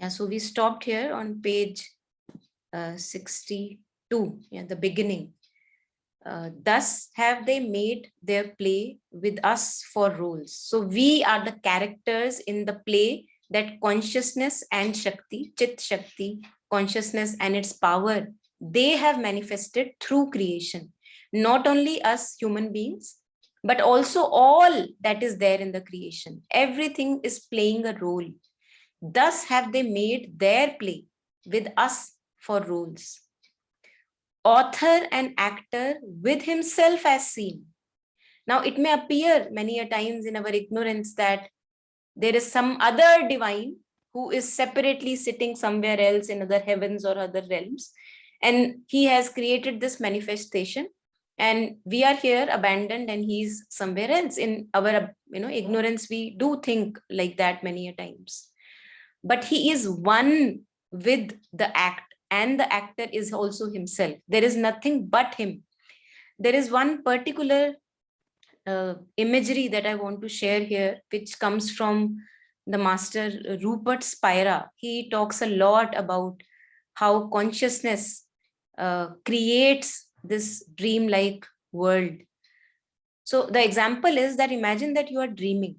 Yeah, so we stopped here on page 62, yeah, the beginning. Thus have they made their play with us for roles. So we are the characters in the play that consciousness and Shakti, Chit Shakti, consciousness and its power, they have manifested through creation. Not only us human beings, but also all that is there in the creation. Everything is playing a role. Thus have they made their play with us for roles. Author and actor with himself as seen. Now, it may appear many a times in our ignorance that there is some other divine who is separately sitting somewhere else in other heavens or other realms, and he has created this manifestation, and we are here abandoned and he's somewhere else. In our ignorance, we do think like that many a times. But he is one with the act, and the actor is also himself. There is nothing but him. There is one particular imagery that I want to share here, which comes from the master Rupert Spira. He talks a lot about how consciousness creates this dream-like world. So the example is that imagine that you are dreaming,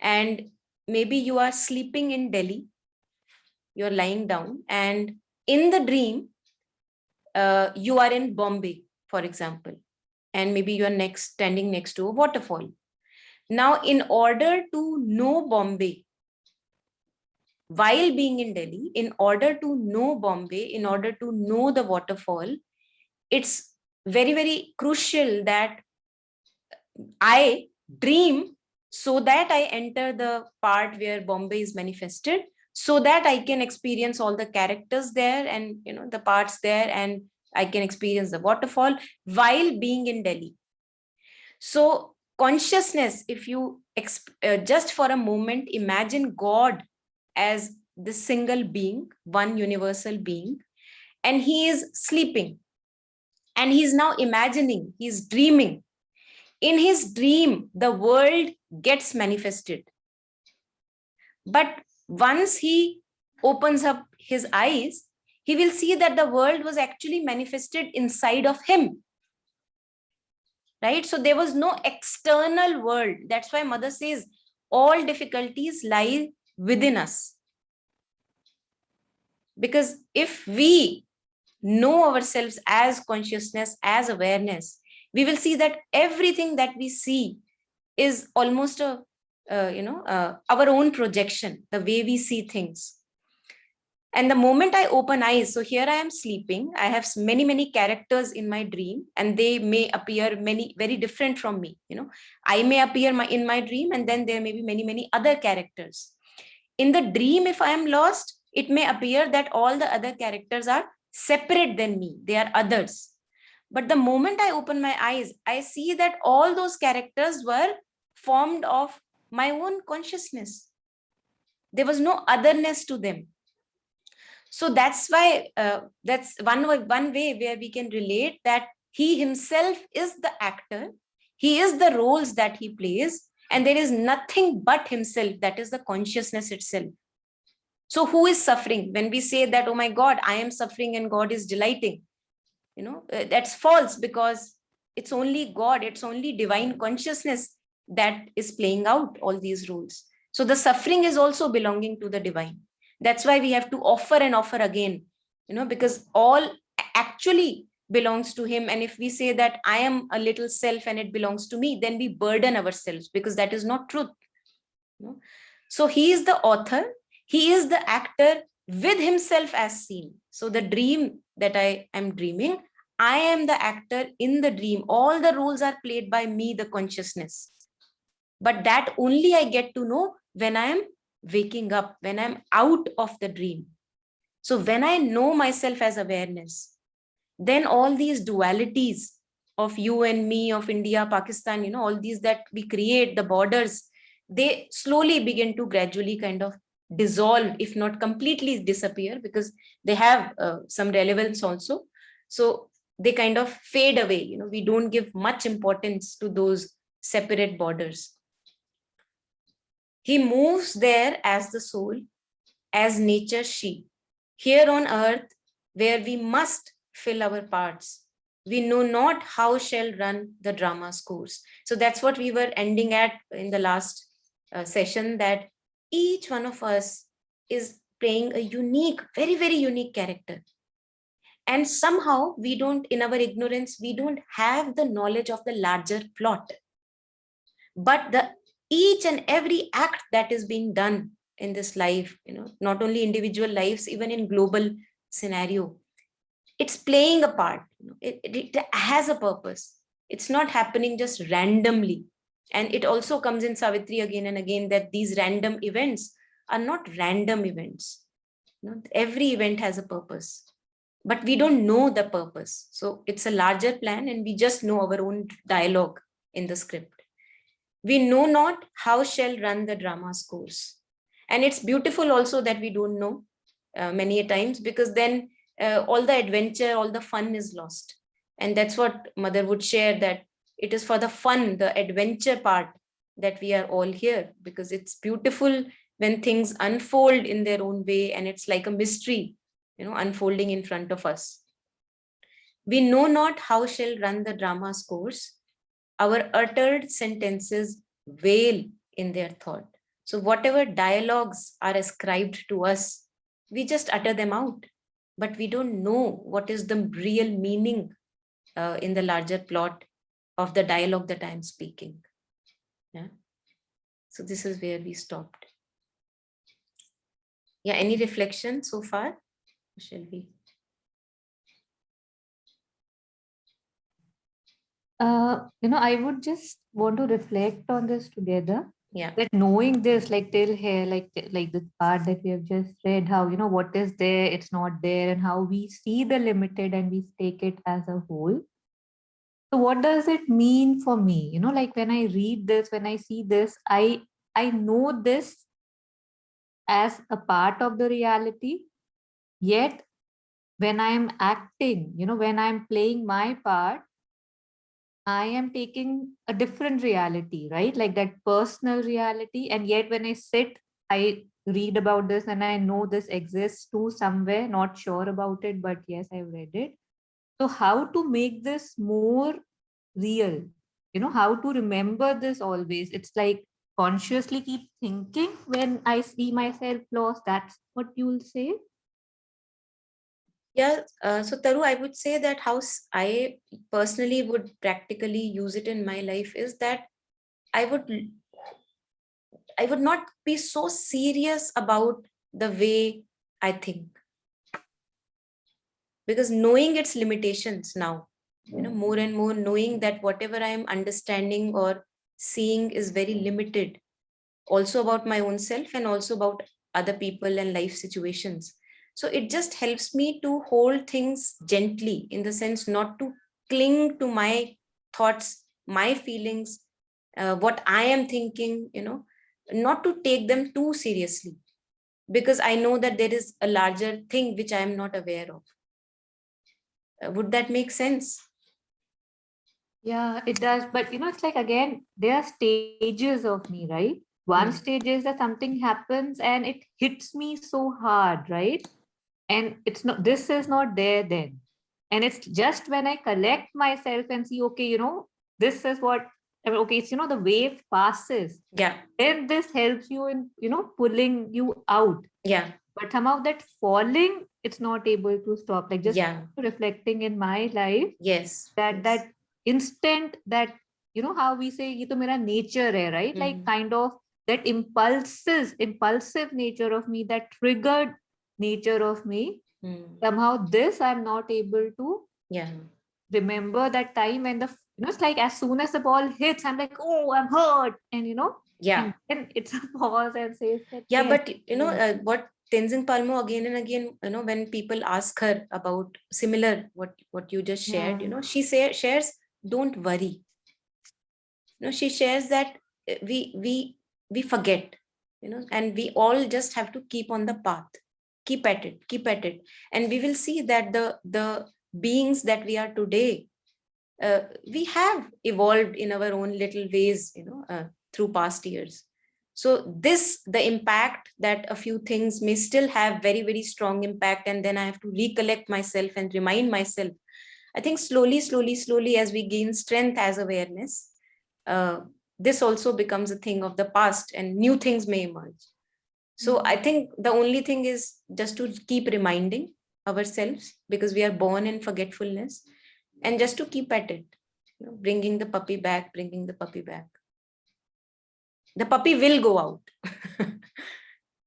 and maybe you are sleeping in Delhi, you're lying down, and in the dream, you are in Bombay, for example, and maybe you are standing next to a waterfall. Now, in order to know Bombay, while being in Delhi, in order to know Bombay, in order to know the waterfall, it's very, very crucial that I dream so that I enter the part where Bombay is manifested, so that I can experience all the characters there and the parts there, and I can experience the waterfall while being in Delhi. So consciousness, if you just for a moment imagine God as the single being, one universal being, and he is sleeping, and he's now imagining, he's dreaming. In his dream, the world gets manifested. But once he opens up his eyes, he will see that the world was actually manifested inside of him. Right? So there was no external world. That's why Mother says all difficulties lie within us. Because if we know ourselves as consciousness, as awareness, we will see that everything that we see is almost our own projection, the way we see things. And the moment I open eyes, so here I am sleeping, I have many, many characters in my dream, and they may appear very different from me. I may appear in my dream, and then there may be many, many other characters. In the dream, if I am lost, it may appear that all the other characters are separate than me. They are others. But the moment I open my eyes, I see that all those characters were formed of my own consciousness. There was no otherness to them. So that's why that's one way where we can relate that he himself is the actor. He is the roles that he plays, and there is nothing but himself. That is the consciousness itself. So who is suffering? When we say that, oh my God, I am suffering and God is delighting, that's false, because it's only God, it's only divine consciousness that is playing out all these roles. So the suffering is also belonging to the divine. That's why we have to offer and offer again, because all actually belongs to him. And if we say that I am a little self and it belongs to me, then we burden ourselves, because that is not truth. So he is the author, he is the actor with himself as seen. So the dream that I am dreaming, I am the actor in the dream. All the roles are played by me, the consciousness. But that only I get to know when I am waking up, when I'm out of the dream. So when I know myself as awareness, then all these dualities of you and me, of India, Pakistan, all these that we create, the borders, they slowly begin to gradually kind of dissolve, if not completely disappear, because they have some relevance also. So they kind of fade away. We don't give much importance to those separate borders. He moves there as the soul, as nature she. Here on earth, where we must fill our parts, we know not how shall run the drama's course. So that's what we were ending at in the last session, that each one of us is playing a unique, very, very unique character. And somehow we don't, in our ignorance, we don't have the knowledge of the larger plot. But the each and every act that is being done in this life, not only individual lives, even in global scenario, it's playing a part. It has a purpose. It's not happening just randomly. And it also comes in Savitri again and again that these random events are not random events. Every event has a purpose, but we don't know the purpose. So it's a larger plan, and we just know our own dialogue in the script. We know not how shall run the drama's course. And it's beautiful also that we don't know many a times, because then all the adventure, all the fun is lost. And that's what Mother would share, that it is for the fun, the adventure part, that we are all here, because it's beautiful when things unfold in their own way, and it's like a mystery, unfolding in front of us. We know not how shall run the drama's course. Our uttered sentences wail in their thought. So whatever dialogues are ascribed to us, we just utter them out, but we don't know what is the real meaning in the larger plot of the dialogue that I'm speaking. Yeah. So this is where we stopped. Yeah, any reflection so far? Shall we? I would just want to reflect on this together. Yeah. That knowing this, like till here, like the part that we have just read, how what is there, it's not there, and how we see the limited and we take it as a whole. So what does it mean for me? Like when I read this, when I see this, I know this as a part of the reality. Yet when I'm acting, when I'm playing my part, I am taking a different reality, right? Like that personal reality. And yet when I sit, I read about this and I know this exists too somewhere, not sure about it, but yes, I've read it. So how to make this more real? How to remember this always? It's like consciously keep thinking when I see myself lost. That's what you'll say. Yeah, so Taru, I would say that how I personally would practically use it in my life is that I would not be so serious about the way I think, because knowing its limitations now, more and more knowing that whatever I am understanding or seeing is very limited, also about my own self and also about other people and life situations. So it just helps me to hold things gently, in the sense not to cling to my thoughts, my feelings, what I am thinking, not to take them too seriously, because I know that there is a larger thing which I am not aware of. Would that make sense? Yeah, it does. But it's like, again, there are stages of me, right? One stage is that something happens and it hits me so hard, right? And it's not, this is not there then. And it's just when I collect myself and see, okay, this is what, okay, it's, the wave passes. Yeah. Then this helps you in, pulling you out. Yeah. But somehow that falling, it's not able to stop. Like just reflecting in my life. Yes. That instant, that how we say ye to mera nature hai, right? Like kind of that impulsive nature of me, that triggered nature of me. Somehow this I'm not able to remember that time. And it's like as soon as the ball hits, I'm like, oh, I'm hurt, and and then it's a pause and says that, yeah, yes, but what Tenzin Palmo again and again, when people ask her about similar what you just shared, she shares, don't worry. She shares that we forget, and we all just have to keep on the path, keep at it, and we will see that the beings that we are today, we have evolved in our own little ways, through past years. So this, the impact that a few things may still have very, very strong impact, and then I have to recollect myself and remind myself. I think slowly, as we gain strength as awareness, this also becomes a thing of the past and new things may emerge. So I think the only thing is just to keep reminding ourselves, because we are born in forgetfulness, and just to keep at it, bringing the puppy back, bringing the puppy back. The puppy will go out.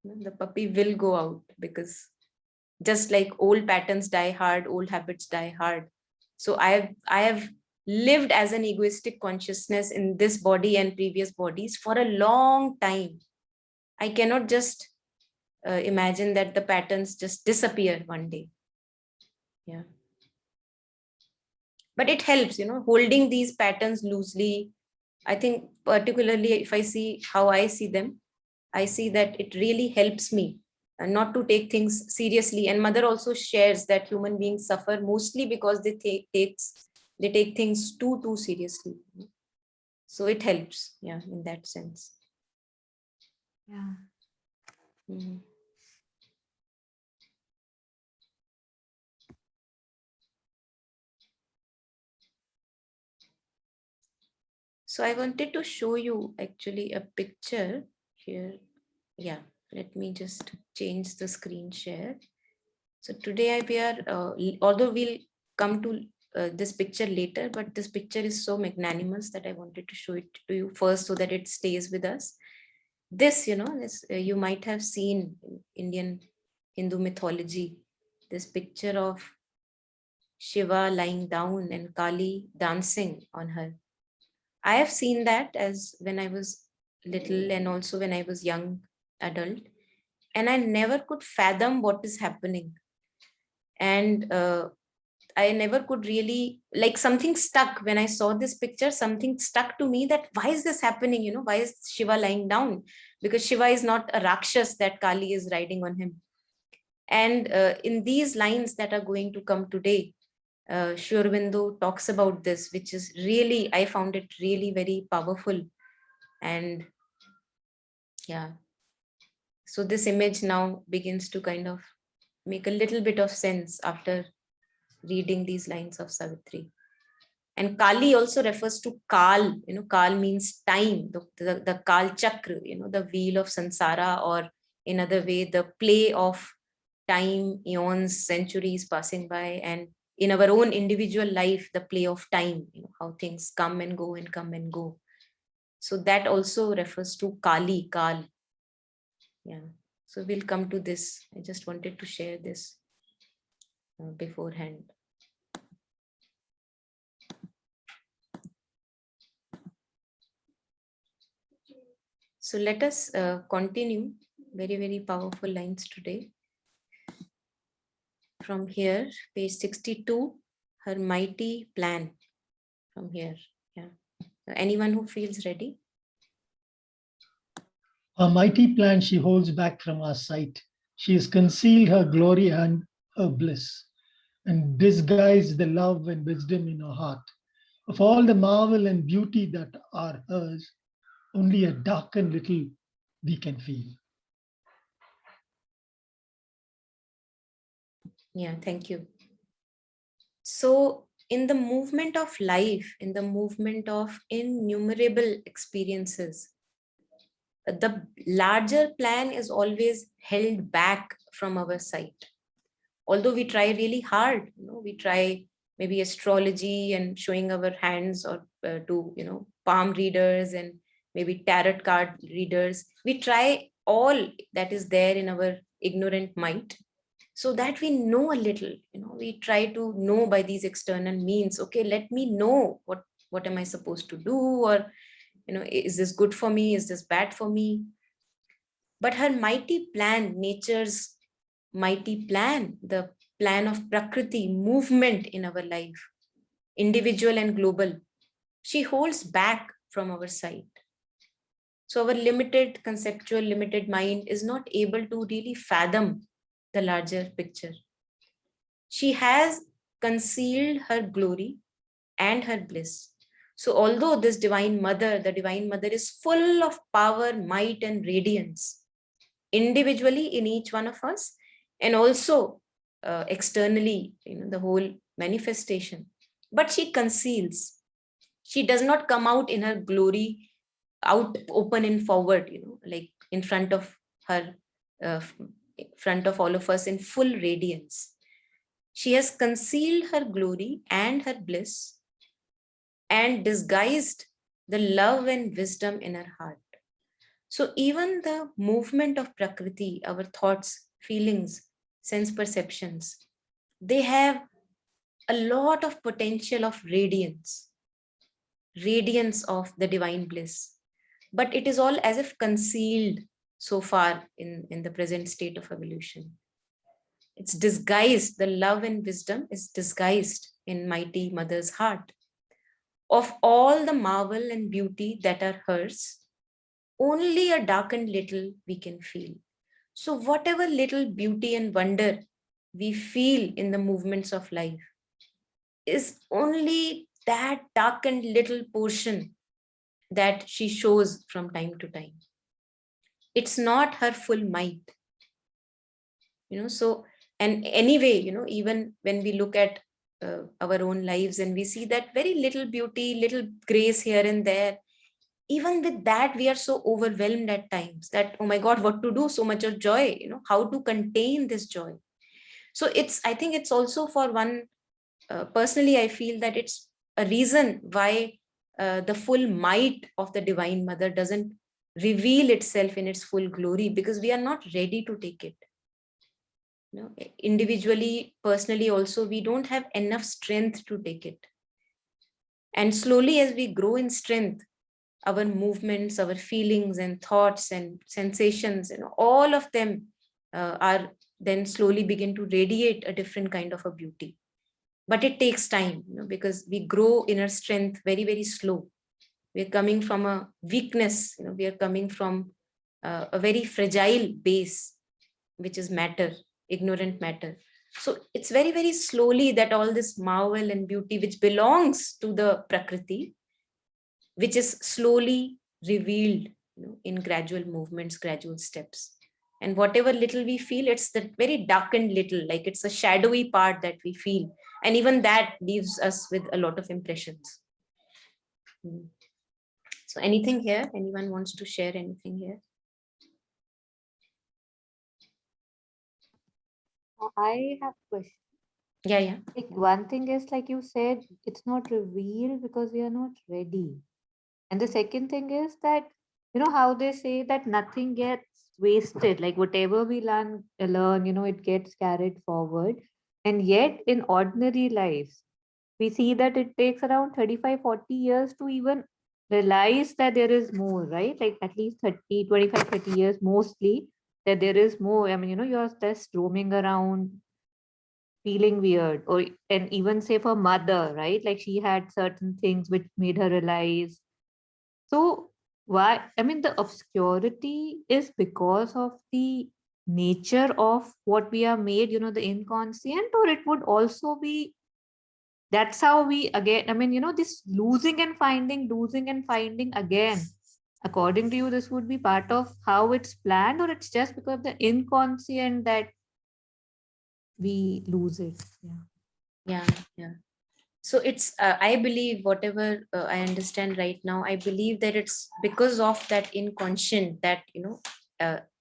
The puppy will go out, because just like old patterns die hard, old habits die hard. So I have lived as an egoistic consciousness in this body and previous bodies for a long time. I cannot just imagine that the patterns just disappear one day. Yeah. But it helps, holding these patterns loosely. I think particularly if I see how I see them, I see that it really helps me not to take things seriously. And mother also shares that human beings suffer mostly because they take things too seriously. So it helps, yeah, in that sense. Yeah. Mhm. So I wanted to show you actually a picture here. Yeah, let me just change the screen share. So today we are, although we'll come to this picture later, but this picture is so magnanimous that I wanted to show it to you first so that it stays with us. This, this you might have seen in Indian Hindu mythology, this picture of Shiva lying down and Kali dancing on her. I have seen that as when I was little and also when I was young adult, and I never could fathom what is happening. And I never could really, like, something stuck when I saw this picture. Something stuck to me that why is this happening? Why is Shiva lying down? Because Shiva is not a Rakshas that Kali is riding on him. And in these lines that are going to come today, Sri Aurobindo talks about this, which is really, I found it really very powerful. And yeah, so this image now begins to kind of make a little bit of sense after reading these lines of Savitri. And Kali also refers to Kal. Kal means time, the Kal Chakra, the wheel of Sansara, or in other way, the play of time, eons, centuries passing by, and in our own individual life, the play of time, how things come and go and come and go. So that also refers to Kali, Kal. Yeah. So we'll come to this. I just wanted to share this beforehand. So let us continue. Very, very powerful lines today. From here, page 62, her mighty plan. From here, yeah. Anyone who feels ready? A mighty plan she holds back from our sight. She has concealed her glory and her bliss, and disguised the love and wisdom in her heart. Of all the marvel and beauty that are hers, only a darkened little we can feel. Yeah, thank you. So in the movement of life, in the movement of innumerable experiences, the larger plan is always held back from our sight. Although we try really hard, we try maybe astrology and showing our hands, or to palm readers and maybe tarot card readers. We try all that is there in our ignorant might, so that we know a little. We try to know by these external means. Okay, let me know what am I supposed to do, or is this good for me, is this bad for me? But her mighty plan, nature's mighty plan, the plan of Prakriti, movement in our life, individual and global, she holds back from our sight. So our limited conceptual, limited mind is not able to really fathom the larger picture. She has concealed her glory and her bliss. So although this divine mother, the divine mother is full of power, might, and radiance, individually in each one of us, and also externally, the whole manifestation, but she conceals. She does not come out in her glory, out open and forward, like in front of her, front of all of us in full radiance. She has concealed her glory and her bliss and disguised the love and wisdom in her heart. So even the movement of Prakriti, our thoughts, feelings, sense perceptions, they have a lot of potential of radiance of the divine bliss. But it is all as if concealed so far in the present state of evolution. It's disguised, the love and wisdom is disguised in mighty mother's heart. Of all the marvel and beauty that are hers, only a darkened little we can feel. So whatever little beauty and wonder we feel in the movements of life is only that darkened little portion that she shows from time to time. It's not her full might. So, and anyway, even when we look at our own lives and we see that very little beauty, little grace here and there, even with that, we are so overwhelmed at times that, oh my God, what to do? So much of joy, how to contain this joy. So I think it's also for one, personally, I feel that it's a reason why the full might of the Divine Mother doesn't reveal itself in its full glory, because we are not ready to take it. Individually, personally also, we don't have enough strength to take it. And slowly, as we grow in strength, our movements, our feelings and thoughts and sensations, all of them are then slowly begin to radiate a different kind of a beauty. But it takes time, because we grow inner strength very, very slow. We're coming from a weakness, we are coming from a very fragile base, which is matter, ignorant matter. So it's very, very slowly that all this marvel and beauty, which belongs to the Prakriti, which is slowly revealed in gradual movements, gradual steps. And whatever little we feel, it's that very darkened little, like it's a shadowy part that we feel. And even that leaves us with a lot of impressions. So anything here? Anyone wants to share anything here? I have a question. Yeah. Like one thing is, like you said, it's not revealed because we are not ready. And the second thing is that, how they say that nothing gets wasted, like whatever we learn, it gets carried forward. And yet in ordinary lives, we see that it takes around 35, 40 years to even realize that there is more, right? Like at least 30, 25, 30 years mostly, that there is more. I mean, you're just roaming around feeling weird, and even say for mother, right? Like she had certain things which made her realize. So why, I mean, the obscurity is because of the nature of what we are made, the inconscient, or it would also be that's how we again, I mean, this losing and finding again. According to you, this would be part of how it's planned, or it's just because of the inconscient that we lose it? Yeah. So it's, I believe, whatever I understand right now, I believe that it's because of that inconscient that,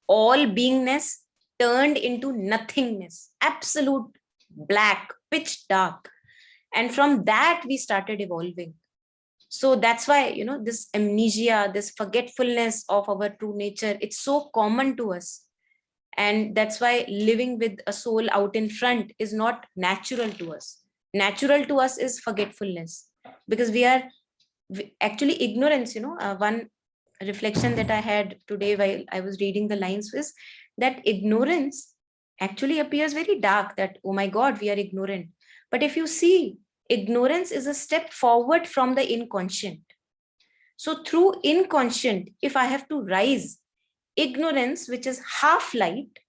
all beingness turned into nothingness, absolute black, pitch dark. And from that, we started evolving. So that's why, this amnesia, this forgetfulness of our true nature, it's so common to us. And that's why living with a soul out in front is not natural to us. Natural to us is forgetfulness, because actually ignorance. One reflection that I had today while I was reading the lines was that ignorance actually appears very dark, that, oh my God, we are ignorant. But if you see, ignorance is a step forward from the inconscient. So through inconscient, if I have to rise, ignorance, which is half light,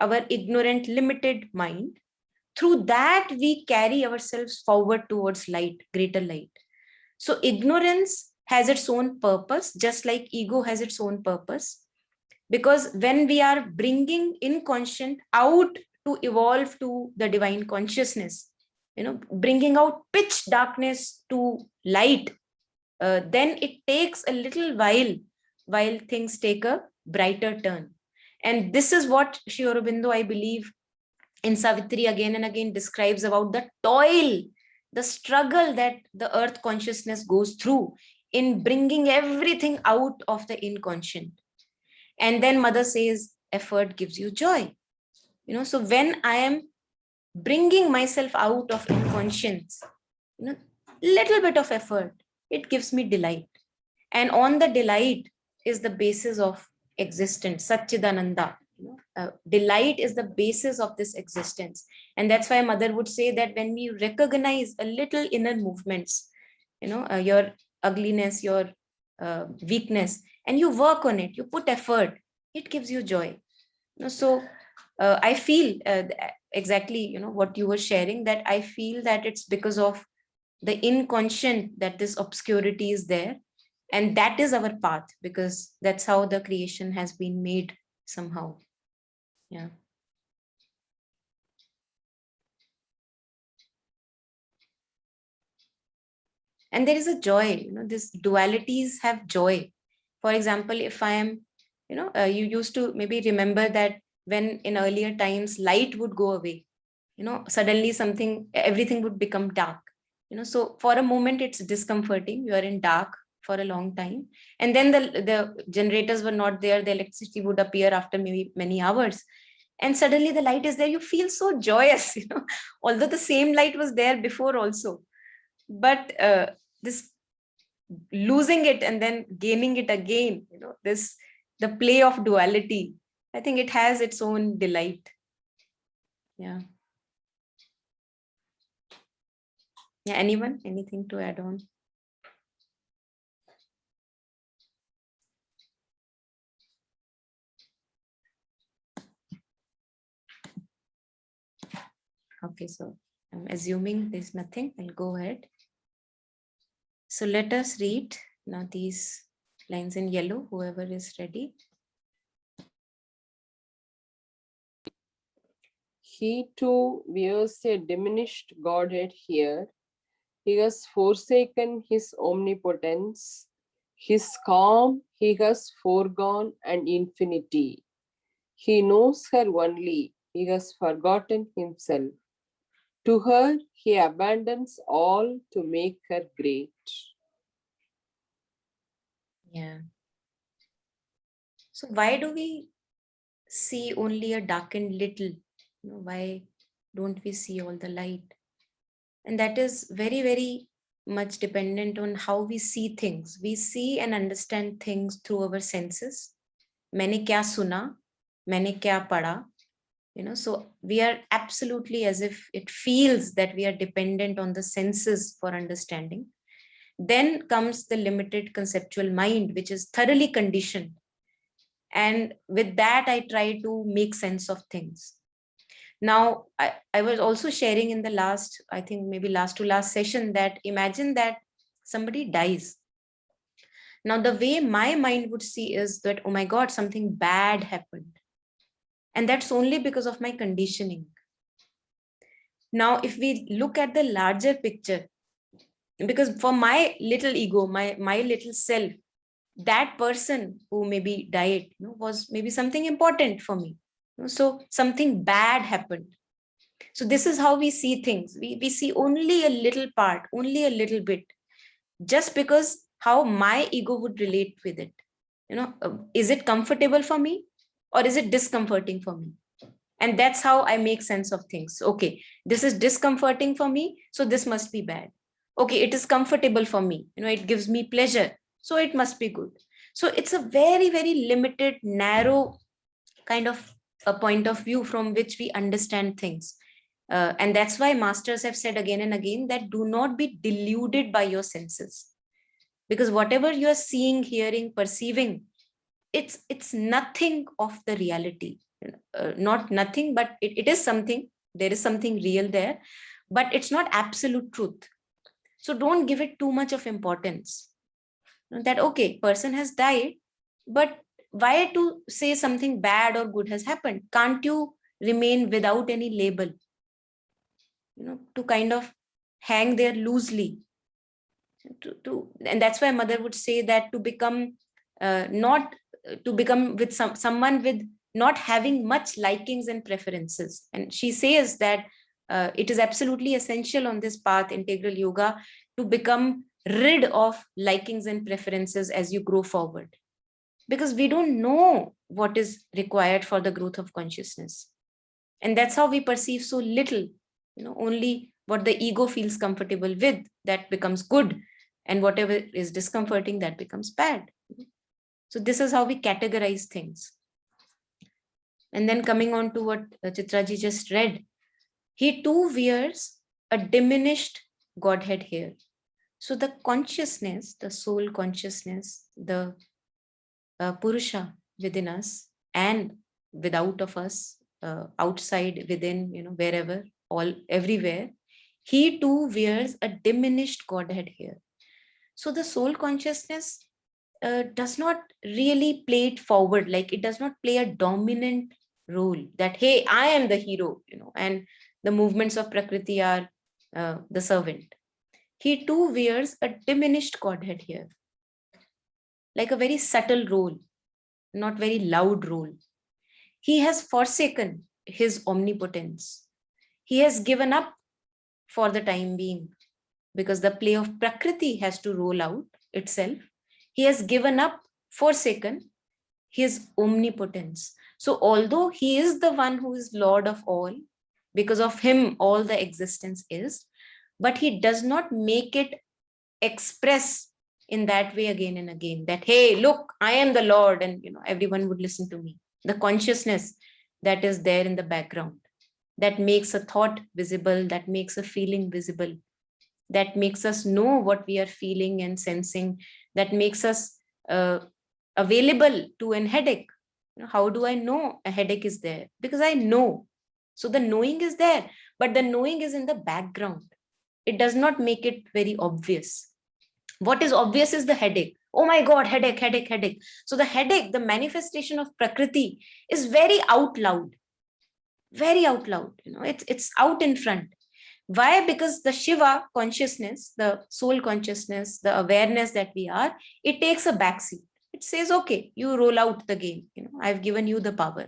our ignorant, limited mind, through that we carry ourselves forward towards light, greater light. So ignorance has its own purpose, just like ego has its own purpose. Because when we are bringing inconscient out to evolve to the divine consciousness, bringing out pitch darkness to light, then it takes a little while things take a brighter turn. And this is what Sri Aurobindo, I believe, in Savitri again and again describes about the toil, the struggle that the earth consciousness goes through in bringing everything out of the inconscient. And then mother says, effort gives you joy. So when I am bringing myself out of inconscience, little bit of effort, it gives me delight. And on the delight is the basis of existence, Satchidananda. Delight is the basis of this existence. And that's why mother would say that when we recognize a little inner movements, your ugliness, your weakness, and you work on it, you put effort, it gives you joy. So I feel exactly what you were sharing, that I feel that it's because of the inconscient that this obscurity is there, and that is our path, because that's how the creation has been made somehow. Yeah. And there is a joy, these dualities have joy. For example, if I am, you used to maybe remember that when in earlier times light would go away, suddenly everything would become dark. So for a moment it's discomforting, you are in dark for a long time, and then the generators were not there, the electricity would appear after maybe many hours, and suddenly the light is there, you feel so joyous, although the same light was there before also. But this losing it and then gaining it again, the play of duality, I think it has its own delight. Yeah. Yeah, anyone, anything to add on? Okay, so I'm assuming there's nothing. I'll go ahead. So let us read now these lines in yellow, whoever is ready. He too wears a diminished Godhead here. He has forsaken his omnipotence. His calm he has foregone and infinity. He knows her only. He has forgotten himself. To her he abandons all to make her great. Yeah. So why do we see only a darkened little? Why don't we see all the light? And that is very, very much dependent on how we see things. We see and understand things through our senses. Maine kya suna, maine kya pada. So we are absolutely, as if it feels that we are dependent on the senses for understanding. Then comes the limited conceptual mind, which is thoroughly conditioned. And with that, I try to make sense of things. Now, I was also sharing in the last, I think maybe last to last session, that imagine that somebody dies. Now, the way my mind would see is that, oh my God, something bad happened. And that's only because of my conditioning. Now, if we look at the larger picture, because for my little ego, my little self, that person who maybe died, was maybe something important for me. So something bad happened. So this is how we see things. We see only a little part, only a little bit, just because how my ego would relate with it. Is it comfortable for me or is it discomforting for me? And that's how I make sense of things. Okay, this is discomforting for me, so this must be bad. Okay, it is comfortable for me. It gives me pleasure, so it must be good. So it's a very, very limited, narrow kind of a point of view from which we understand things. And that's why masters have said again and again that do not be deluded by your senses. Because whatever you're seeing, hearing, perceiving, it's nothing of the reality. Not nothing, but it is something. There is something real there, but it's not absolute truth. So don't give it too much of importance. That, okay, person has died, but why to say something bad or good has happened? Can't you remain without any label? To kind of hang there loosely. And that's why mother would say that to become not to become with someone with not having much likings and preferences. And she says that it is absolutely essential on this path, integral yoga, to become rid of likings and preferences as you grow forward, because we don't know what is required for the growth of consciousness. And that's how we perceive so little. Only what the ego feels comfortable with, that becomes good, and whatever is discomforting, that becomes bad. So this is how we categorize things. And then coming on to what Chitraji just read, he too wears a diminished Godhead here. So the consciousness, the soul consciousness, the Purusha within us and without of us, outside, within, wherever, all, everywhere, he too wears a diminished Godhead here. So the soul consciousness does not really play it forward, like it does not play a dominant role that, hey, I am the hero, and the movements of Prakriti are the servant. He too wears a diminished Godhead here, like a very subtle role, not very loud role. He has forsaken his omnipotence. He has given up for the time being, because the play of Prakriti has to roll out itself. He has given up, forsaken his omnipotence. So although he is the one who is Lord of all, because of him all the existence is, but he does not make it express in that way again and again, that, hey, look, I am the Lord, and everyone would listen to me. The consciousness that is there in the background, that makes a thought visible, that makes a feeling visible, that makes us know what we are feeling and sensing, that makes us available to an headache. How do I know a headache is there? Because I know. So the knowing is there, but the knowing is in the background. It does not make it very obvious. What is obvious is the headache. Oh my God, headache, headache, headache. So the headache, the manifestation of Prakriti, is very out loud. Very out loud. It's out in front. Why? Because the Shiva consciousness, the soul consciousness, the awareness that we are, it takes a backseat. It says, okay, you roll out the game. I've given you the power.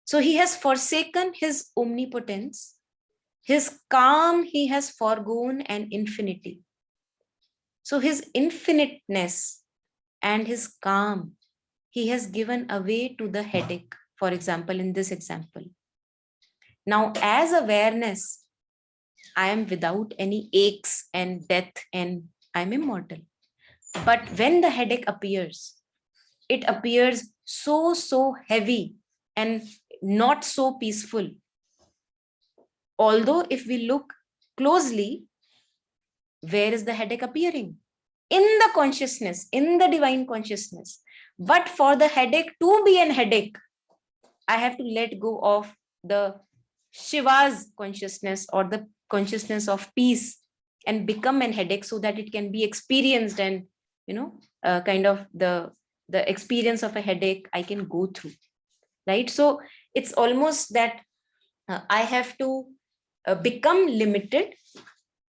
So he has forsaken his omnipotence. His calm he has foregone, and infinity. So his infiniteness and his calm, he has given away to the headache, for example, in this example. Now, as awareness, I am without any aches and death, and I'm immortal. But when the headache appears, it appears so heavy and not so peaceful. Although if we look closely, where is the headache appearing? In the consciousness, in the divine consciousness. But for the headache to be an headache, I have to let go of the Shiva's consciousness, or the consciousness of peace, and become an headache, so that it can be experienced, and kind of the experience of a headache I can go through, right? So it's almost that I have to become limited,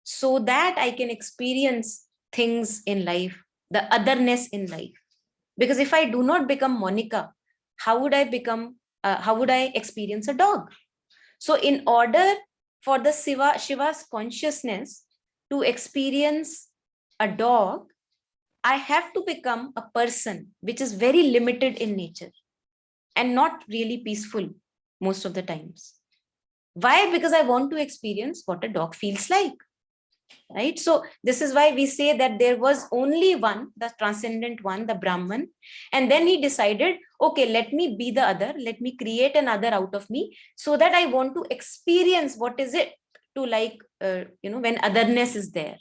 so that I can experience things in life, the otherness in life. Because if I do not become Monica, how would I experience a dog? So in order for the Shiva's consciousness to experience a dog, I have to become a person which is very limited in nature and not really peaceful most of the times. Why? Because I want to experience what a dog feels like. Right? So this is why we say that there was only one, the transcendent one, the Brahman. And then he decided, okay, let me be the other. Let me create an other out of me, so that I want to experience what is it to like, when otherness is there.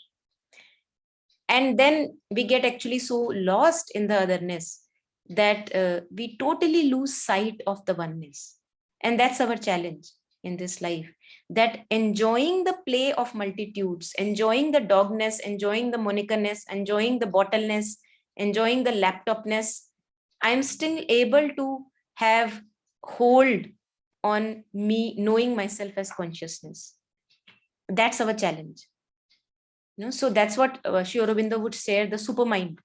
And then we get actually so lost in the otherness that we totally lose sight of the oneness. And that's our challenge. in this life, that enjoying the play of multitudes, enjoying the dogness, enjoying the monicerness, enjoying the bottleness, enjoying the laptopness, I'm still able to have hold on me knowing myself as consciousness. That's our challenge. So that's what Sri Aurobindo would say, the supermind.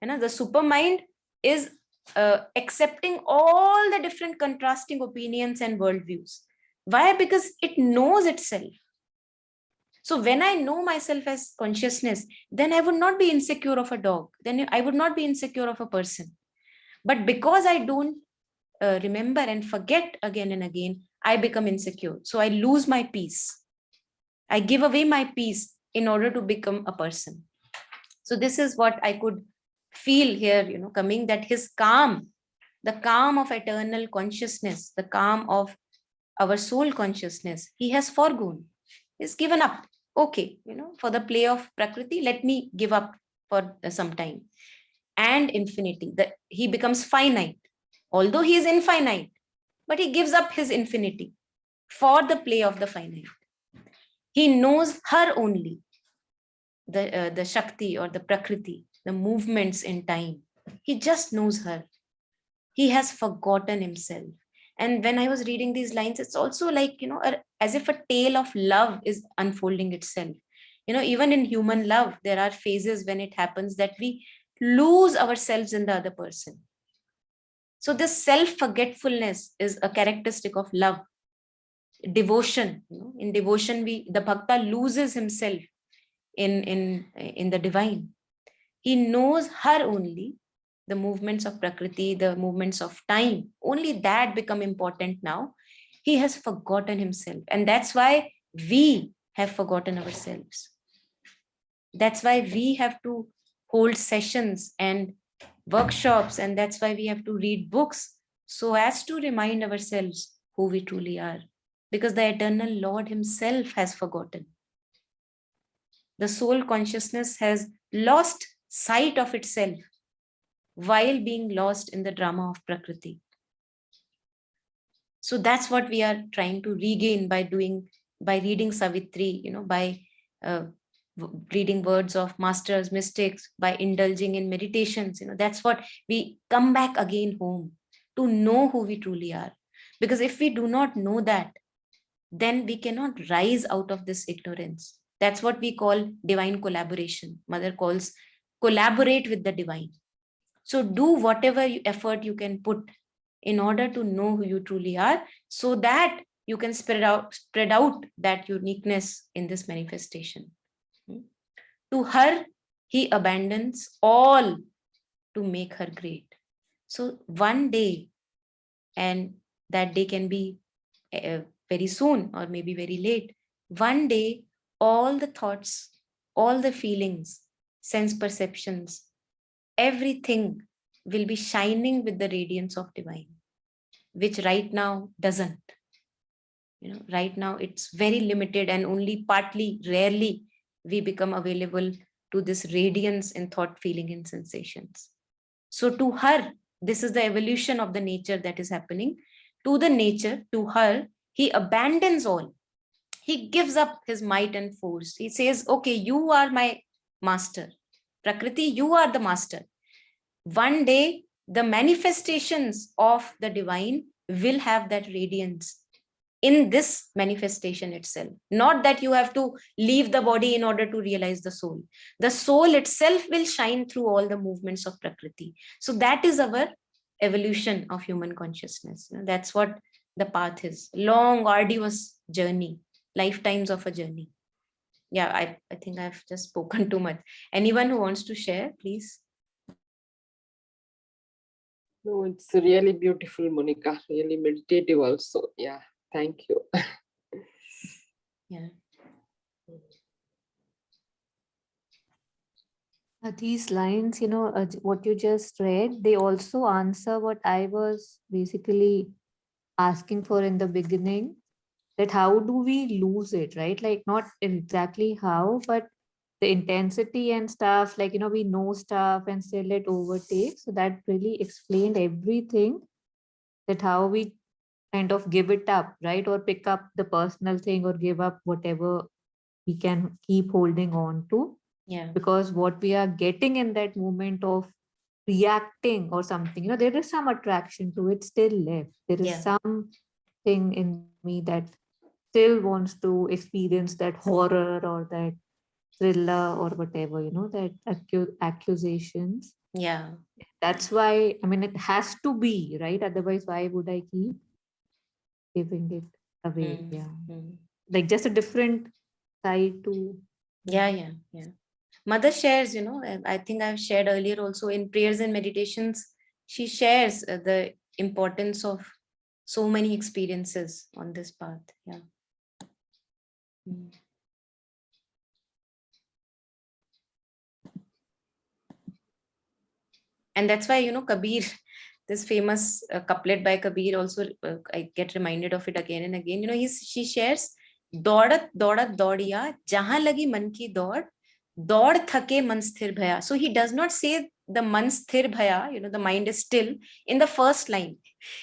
The supermind is accepting all the different contrasting opinions and worldviews. Why? Because it knows itself. So when I know myself as consciousness, then I would not be insecure of a dog. Then I would not be insecure of a person. But because I don't remember and forget again and again, I become insecure. So I lose my peace. I give away my peace in order to become a person. So this is what I could feel here, coming, that his calm, the calm of eternal consciousness, the calm of our soul consciousness, he has foregone. He's given up. Okay, for the play of Prakriti, let me give up for some time. And infinity, that he becomes finite, although he is infinite, but he gives up his infinity for the play of the finite. He knows her only, the Shakti or the Prakriti, the movements in time. He just knows her. He has forgotten himself. And when I was reading these lines, it's also like, as if a tale of love is unfolding itself. Even in human love, there are phases when it happens that we lose ourselves in the other person. So this self-forgetfulness is a characteristic of love. Devotion, in devotion, the bhakta loses himself in the divine. He knows her only, the movements of Prakriti, the movements of time, only that become important now. He has forgotten himself. And that's why we have forgotten ourselves. That's why we have to hold sessions and workshops, and that's why we have to read books, so as to remind ourselves who we truly are, because the eternal Lord himself has forgotten. The soul consciousness has lost sight of itself while being lost in the drama of Prakriti. So that's what we are trying to regain by reading Savitri, by reading words of masters, mystics, by indulging in meditations. That's what we come back again home, to know who we truly are. Because if we do not know that, then we cannot rise out of this ignorance. That's what we call divine collaboration. Mother calls collaborate with the divine. So do whatever effort you can put in order to know who you truly are, so that you can spread out that uniqueness in this manifestation. To her, he abandons all to make her great. So one day, and that day can be very soon or maybe very late, one day, all the thoughts, all the feelings, sense perceptions, everything will be shining with the radiance of divine, which right now doesn't. Right now it's very limited, and only partly, rarely, we become available to this radiance in thought, feeling, and sensations. So to her, this is the evolution of the nature that is happening. To the nature, to her, he abandons all. He gives up his might and force. He says, okay, you are my master. Prakriti, you are the master. One day, the manifestations of the divine will have that radiance in this manifestation itself. Not that you have to leave the body in order to realize the soul. The soul itself will shine through all the movements of Prakriti. So that is our evolution of human consciousness. That's what the path is. Long, arduous journey, lifetimes of a journey. Yeah, I think I've just spoken too much. Anyone who wants to share, please. No, it's really beautiful, Monica. Really meditative also. Yeah, thank you. Yeah. These lines, what you just read, they also answer what I was basically asking for in the beginning, that how do we lose it, right? Like not exactly how, but the intensity and stuff, like, we know stuff and still it overtakes. So that really explained everything, that how we kind of give it up, right? Or pick up the personal thing or give up whatever we can keep holding on to. Yeah. Because what we are getting in that moment of reacting or something, there is some attraction to it still left. There is Yeah. something in me that still wants to experience that horror or that thriller or whatever, that accusations. Yeah. That's why, I mean, it has to be, right? Otherwise, why would I keep giving it away? Mm, Yeah. mm. Like just a different side to. Yeah. Mother shares, I think I've shared earlier also in prayers and meditations, she shares the importance of so many experiences on this path. Yeah. Mm. And that's why, Kabir, this famous couplet by Kabir also, I get reminded of it again and again. She shares, "Daudat daudat daudiya, jahan lagi man ki daud, daud thake man sthir bhaya." So he does not say the man sthir bhaya, the mind is still, in the first line.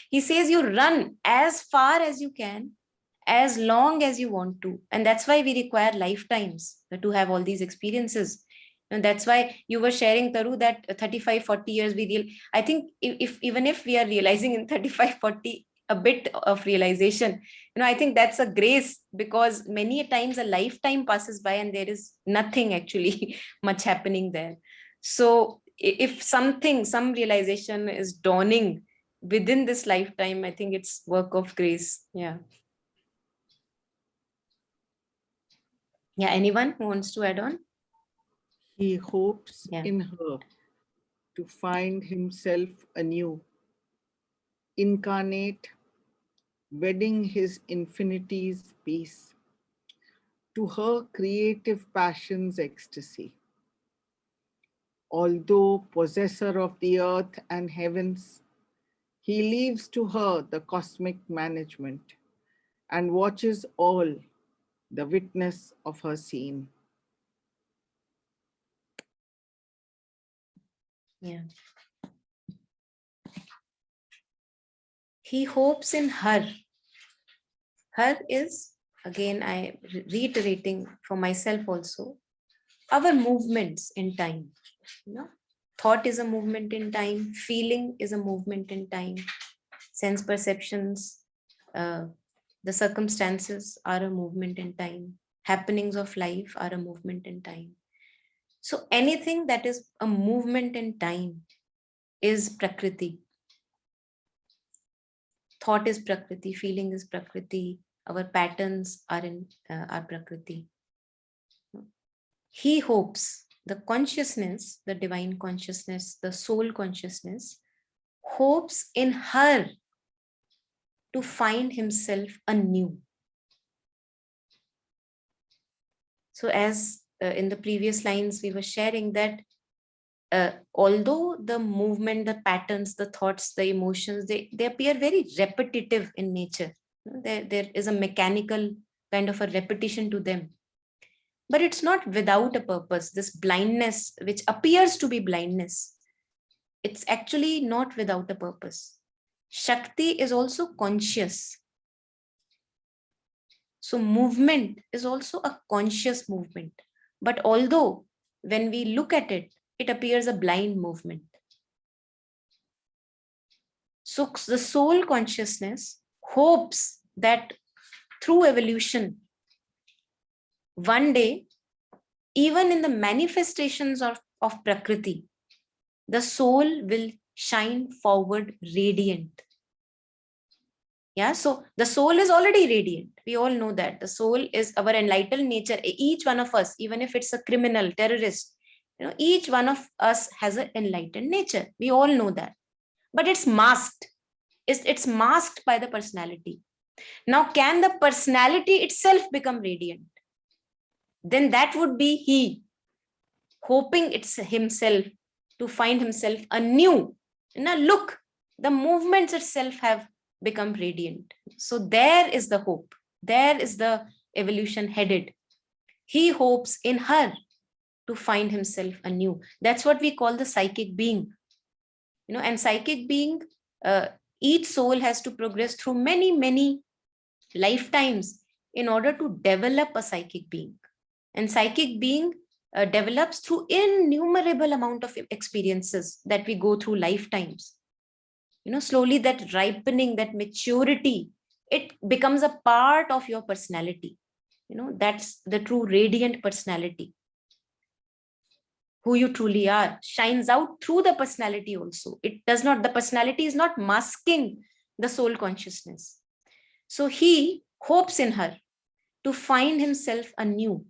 He says you run as far as you can, as long as you want to. And that's why we require lifetimes to have all these experiences. And that's why you were sharing, Taru, that 35, 40 years I think if even if we are realizing in 35, 40 a bit of realization, I think that's a grace, because many a times a lifetime passes by and there is nothing actually much happening there. So if some realization is dawning within this lifetime, I think it's work of grace. Yeah. Yeah, anyone who wants to add on? He hopes Yeah. in her to find himself anew, incarnate, wedding his infinity's peace, to her creative passion's ecstasy. Although possessor of the earth and heavens, he leaves to her the cosmic management and watches all the witness of her scene. Yeah. He hopes in her. Her is, again, I reiterating for myself also, our movements in time. Thought is a movement in time, feeling is a movement in time, sense perceptions, the circumstances are a movement in time, happenings of life are a movement in time. So anything that is a movement in time is Prakriti. Thought is Prakriti, feeling is Prakriti, our patterns are in our Prakriti. He hopes, the consciousness, the divine consciousness, the soul consciousness, hopes in her to find himself anew. So as in the previous lines we were sharing that although the movement, the patterns, the thoughts, the emotions, they appear very repetitive in nature. There is a mechanical kind of a repetition to them. But it's not without a purpose. This blindness, which appears to be blindness, it's actually not without a purpose. Shakti is also conscious. So movement is also a conscious movement. But although when we look at it, it appears a blind movement. So the soul consciousness hopes that through evolution, one day, even in the manifestations of Prakriti, the soul will shine forward radiant. Yeah, so the soul is already radiant. We all know that. The soul is our enlightened nature. Each one of us, even if it's a criminal, terrorist, each one of us has an enlightened nature. We all know that. But it's masked. It's masked by the personality. Now, can the personality itself become radiant? Then that would be he, hoping it's himself to find himself anew. Now look, the movements itself have become radiant. So there is the hope. There is the evolution headed. He hopes in her to find himself anew. That's what we call the psychic being. And psychic being Each soul has to progress through many, many lifetimes in order to develop a psychic being. And psychic being develops through innumerable amount of experiences that we go through lifetimes. Slowly that ripening, that maturity, it becomes a part of your personality. That's the true radiant personality. Who you truly are shines out through the personality also. The personality is not masking the soul consciousness. So he hopes in her to find himself anew,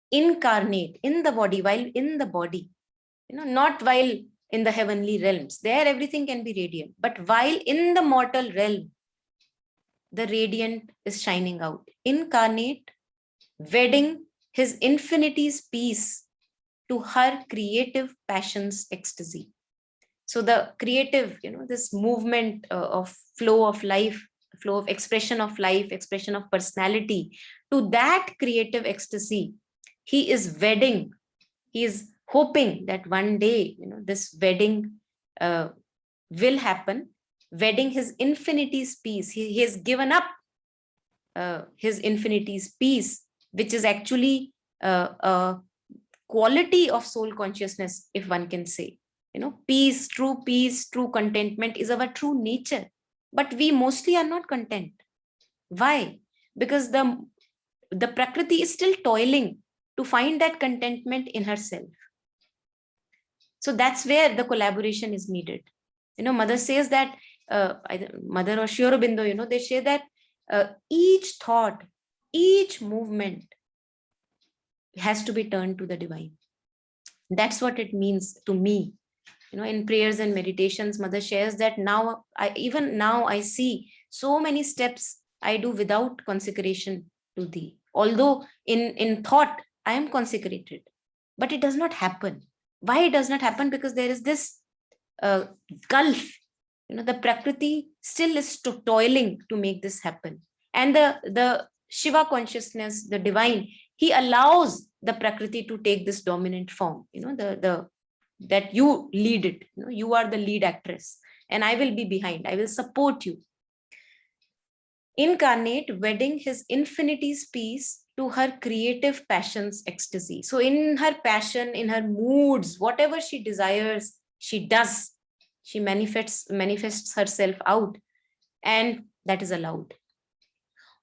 incarnate in the body, while in the body, not while in the heavenly realms. There everything can be radiant, but while in the mortal realm, the radiant is shining out. Incarnate, wedding his infinity's peace to her creative passion's ecstasy. So the creative, this movement of flow of life, flow of expression of life, expression of personality, to that creative ecstasy, he is wedding. He is hoping that one day, this wedding will happen, wedding his infinity's peace. He has given up his infinity's peace, which is actually a quality of soul consciousness, if one can say. Peace, true contentment is our true nature. But we mostly are not content. Why? Because the Prakriti is still toiling to find that contentment in herself. So that's where the collaboration is needed. Mother says that, Mother or Sri Aurobindo, they say that each thought, each movement has to be turned to the divine. That's what it means to me. In prayers and meditations, Mother shares that even now I see so many steps I do without consecration to thee. Although in thought I am consecrated, but it does not happen. Why it does not happen? Because there is this gulf. The Prakriti still is toiling to make this happen. And the Shiva consciousness, the divine, he allows the Prakriti to take this dominant form. That you lead it. You are the lead actress, and I will be behind. I will support you. Incarnate, wedding his infinity's peace to her creative passion's ecstasy. So in her passion, in her moods, whatever she desires, she does. She manifests herself out, and that is allowed.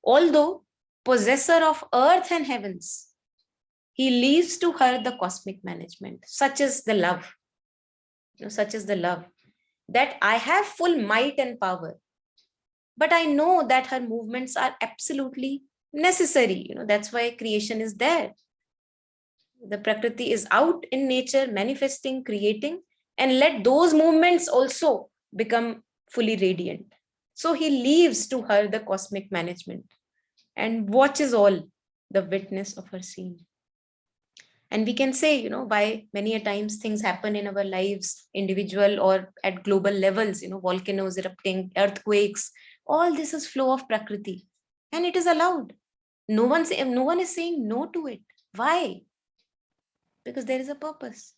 Although possessor of earth and heavens, he leaves to her the cosmic management. Such is the love. Such is the love, that I have full might and power, but I know that her movements are absolutely necessary. That's why creation is there. The Prakriti is out in nature, manifesting, creating, and let those movements also become fully radiant. So he leaves to her the cosmic management and watches all the witness of her scene. And we can say, why many a times things happen in our lives, individual or at global levels, volcanoes erupting, earthquakes, all this is flow of Prakriti, and it is allowed. No one is saying no to it. Why? Because there is a purpose.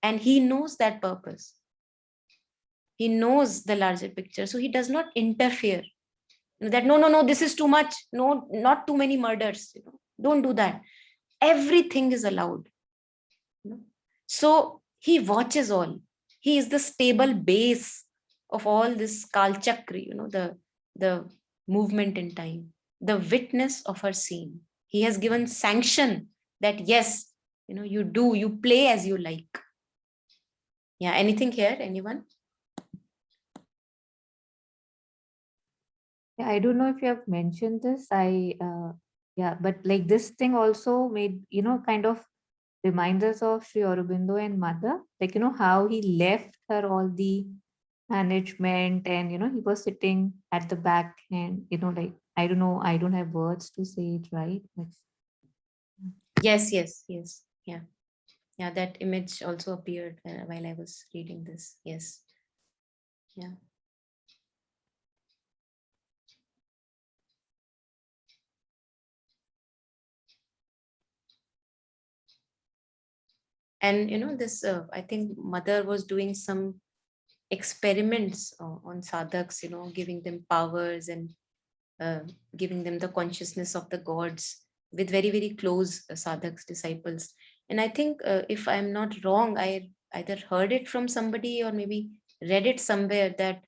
And he knows that purpose. He knows the larger picture. So he does not interfere. That no, this is too much. No, not too many murders. Don't do that. Everything is allowed. So he watches all. He is the stable base of all this Kal Chakra, the movement in time, the witness of her scene. He has given sanction that yes, you play as you like. Yeah, anything here, anyone? Yeah, I don't know if you have mentioned this. But like this thing also made, kind of reminds us of Sri Aurobindo and Mother, like, how he left her all the management and, he was sitting at the back and, like, I don't know, I don't have words to say it right. But Yes. Yeah, that image also appeared while I was reading this. Yes. Yeah. And this I think Mother was doing some experiments on sadhaks, giving them powers and giving them the consciousness of the gods with very, very close sadhaks, disciples. And I think, if I'm not wrong, I either heard it from somebody or maybe read it somewhere that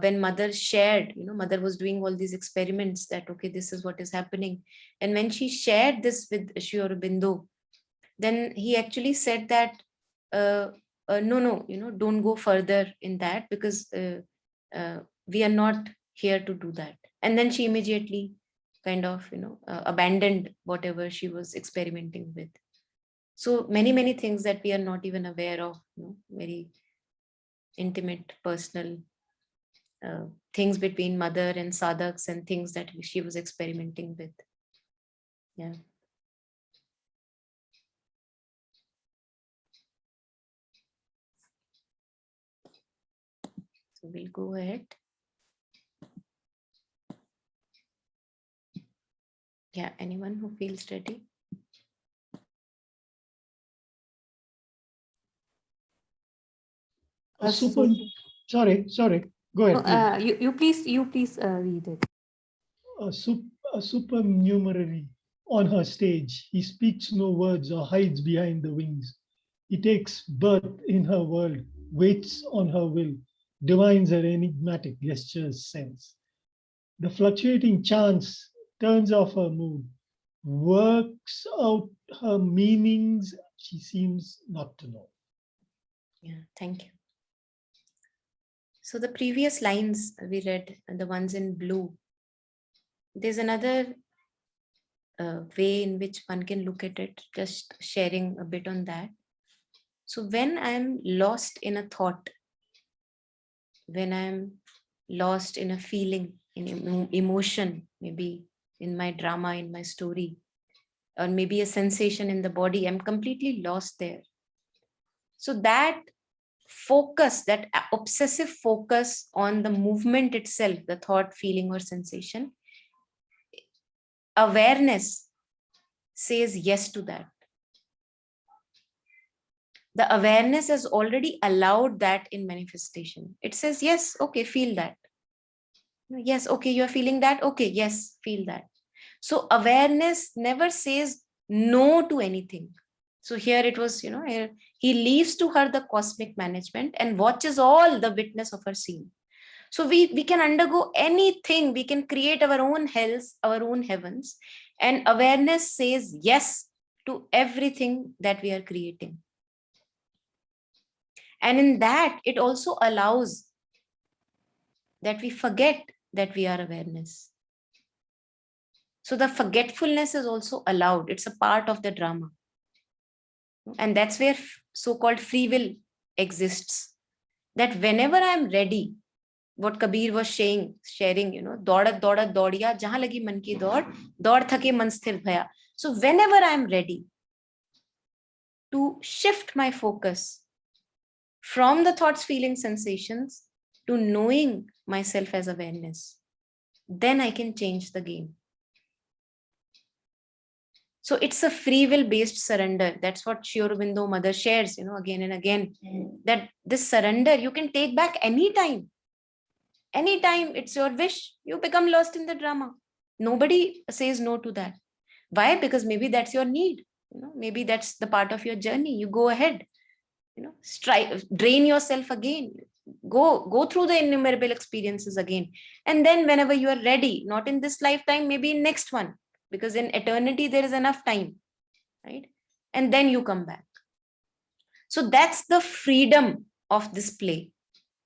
when mother shared, mother was doing all these experiments that, okay, this is what is happening. And when she shared this with Sri Aurobindo, then he actually said that, no, don't go further in that, because we are not here to do that. And then she immediately kind of, abandoned whatever she was experimenting with. So many, many things that we are not even aware of, very intimate, personal things between mother and sadhaks and things that she was experimenting with. Yeah. So we'll go ahead. Yeah, anyone who feels ready? Super, sorry, go ahead, please. You please read it. A supernumerary on her stage. He speaks no words or hides behind the wings. He takes birth in her world, waits on her will, divines her enigmatic gestures sense. The fluctuating chance turns off her mood, works out her meanings she seems not to know. Yeah, thank you. So the previous lines we read, the ones in blue, there's another way in which one can look at it, just sharing a bit on that. So when I'm lost in a thought, when I'm lost in a feeling, in emotion, maybe in my drama, in my story, or maybe a sensation in the body, I'm completely lost there. So that focus, that obsessive focus on the movement itself, the thought, feeling, or sensation, awareness says yes to that. The awareness has already allowed that in manifestation. It says, yes, okay, feel that. Yes, okay, you're feeling that. Okay, yes, feel that. So awareness never says no to anything. So here it was, here he leaves to her the cosmic management and watches all the witness of her scene. So we can undergo anything, we can create our own hells, our own heavens, and awareness says yes to everything that we are creating. And in that, it also allows that we forget that we are awareness. So the forgetfulness is also allowed. It's a part of the drama. And that's where so-called free will exists. That whenever I'm ready, what Kabir was sharing, daudat daudiya, jahan lagi man ki daud thake man sthir bhaya. So whenever I'm ready to shift my focus from the thoughts, feelings, sensations to knowing myself as awareness, then I can change the game. So it's a free will based surrender. That's what Sri Aurobindo mother shares, again and again, that this surrender you can take back anytime. Anytime it's your wish, you become lost in the drama. Nobody says no to that. Why? Because maybe that's your need. Maybe that's the part of your journey. You go ahead, strive, drain yourself again, go through the innumerable experiences again. And then whenever you are ready, not in this lifetime, maybe in next one, because in eternity there is enough time, right? And then you come back. So that's the freedom of this play,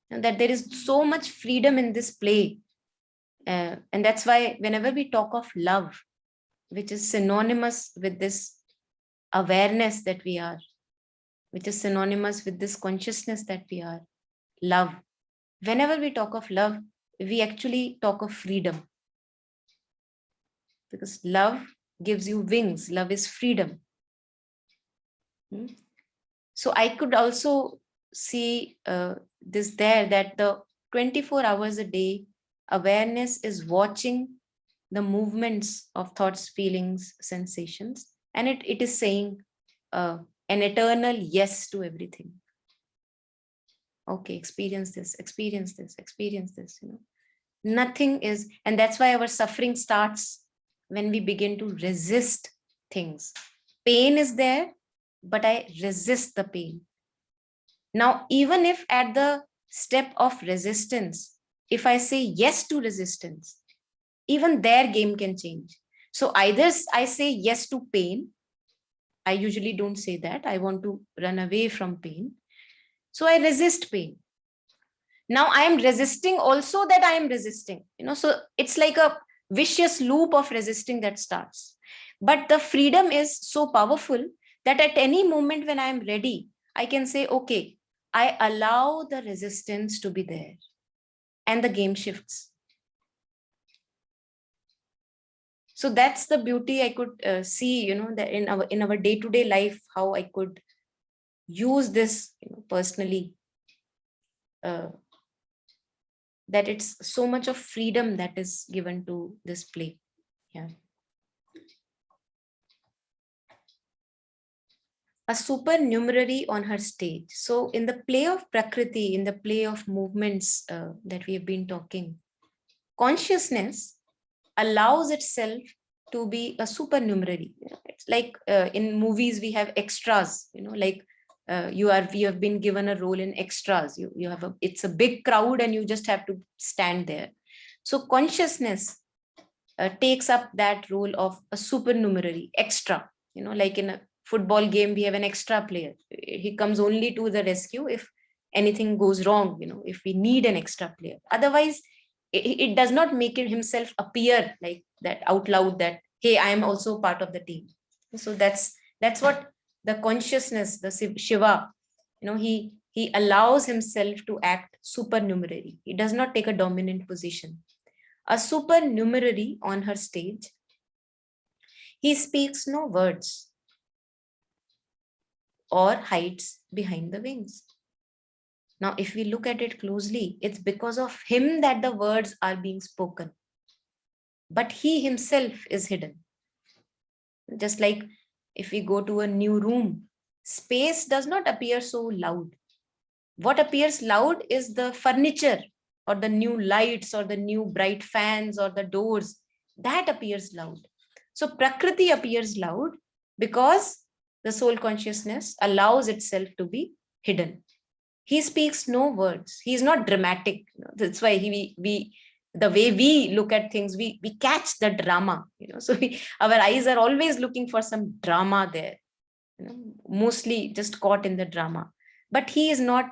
and that there is so much freedom in this play. And that's why whenever we talk of love, which is synonymous with this awareness that we are, which is synonymous with this consciousness that we are, love. Whenever we talk of love, we actually talk of freedom. Because love gives you wings. Love is freedom. So I could also see this there, that the 24 hours a day, awareness is watching the movements of thoughts, feelings, sensations, and it is saying an eternal yes to everything. Okay, experience this, experience this, experience this, Nothing is, and that's why our suffering starts when we begin to resist things. Pain is there, but I resist the pain. Now, even if at the step of resistance, if I say yes to resistance, even their game can change. So either I say yes to pain. I usually don't say that. I want to run away from pain. So I resist pain. Now I am resisting also that I am resisting, so it's like a vicious loop of resisting that starts. But the freedom is so powerful that at any moment when I am ready, I can say, okay, I allow the resistance to be there, and the game shifts. So that's the beauty I could see, that in our day-to-day life, how I could use this, personally, that it's so much of freedom that is given to this play. Yeah. A supernumerary on her stage. So in the play of Prakriti, in the play of movements that we have been talking, consciousness allows itself to be a supernumerary. It's like in movies we have extras, like you have been given a role in extras. You have it's a big crowd and you just have to stand there. So consciousness takes up that role of a supernumerary extra, like in a football game we have an extra player. He comes only to the rescue if anything goes wrong, if we need an extra player. Otherwise it does not make himself appear like that out loud, that hey, I am also part of the team. So that's what the consciousness, the Shiva, he allows himself to act supernumerary. He does not take a dominant position. A supernumerary on her stage, he speaks no words or hides behind the wings. Now, if we look at it closely, it's because of him that the words are being spoken. But he himself is hidden. Just like if we go to a new room, space does not appear so loud. What appears loud is the furniture or the new lights or the new bright fans or the doors. That appears loud. So Prakriti appears loud because the soul consciousness allows itself to be hidden. He speaks no words. He is not dramatic. That's why the way we look at things, we catch the drama. So our eyes are always looking for some drama there. Mostly just caught in the drama. But he is not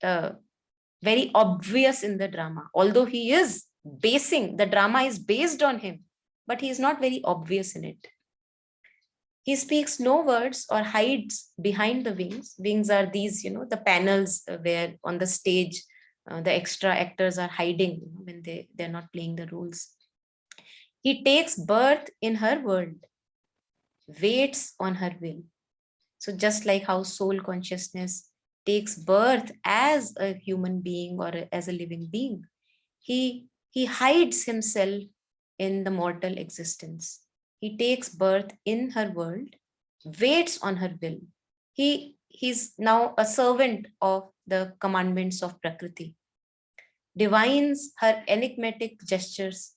very obvious in the drama. Although he is the drama is based on him, but he is not very obvious in it. He speaks no words or hides behind the wings. Wings are these, the panels where on the stage, the extra actors are hiding when they're not playing the roles. He takes birth in her world, waits on her will. So just like how soul consciousness takes birth as a human being or as a living being, he hides himself in the mortal existence. He takes birth in her world, waits on her will. He's now a servant of the commandments of Prakriti, divines her enigmatic gestures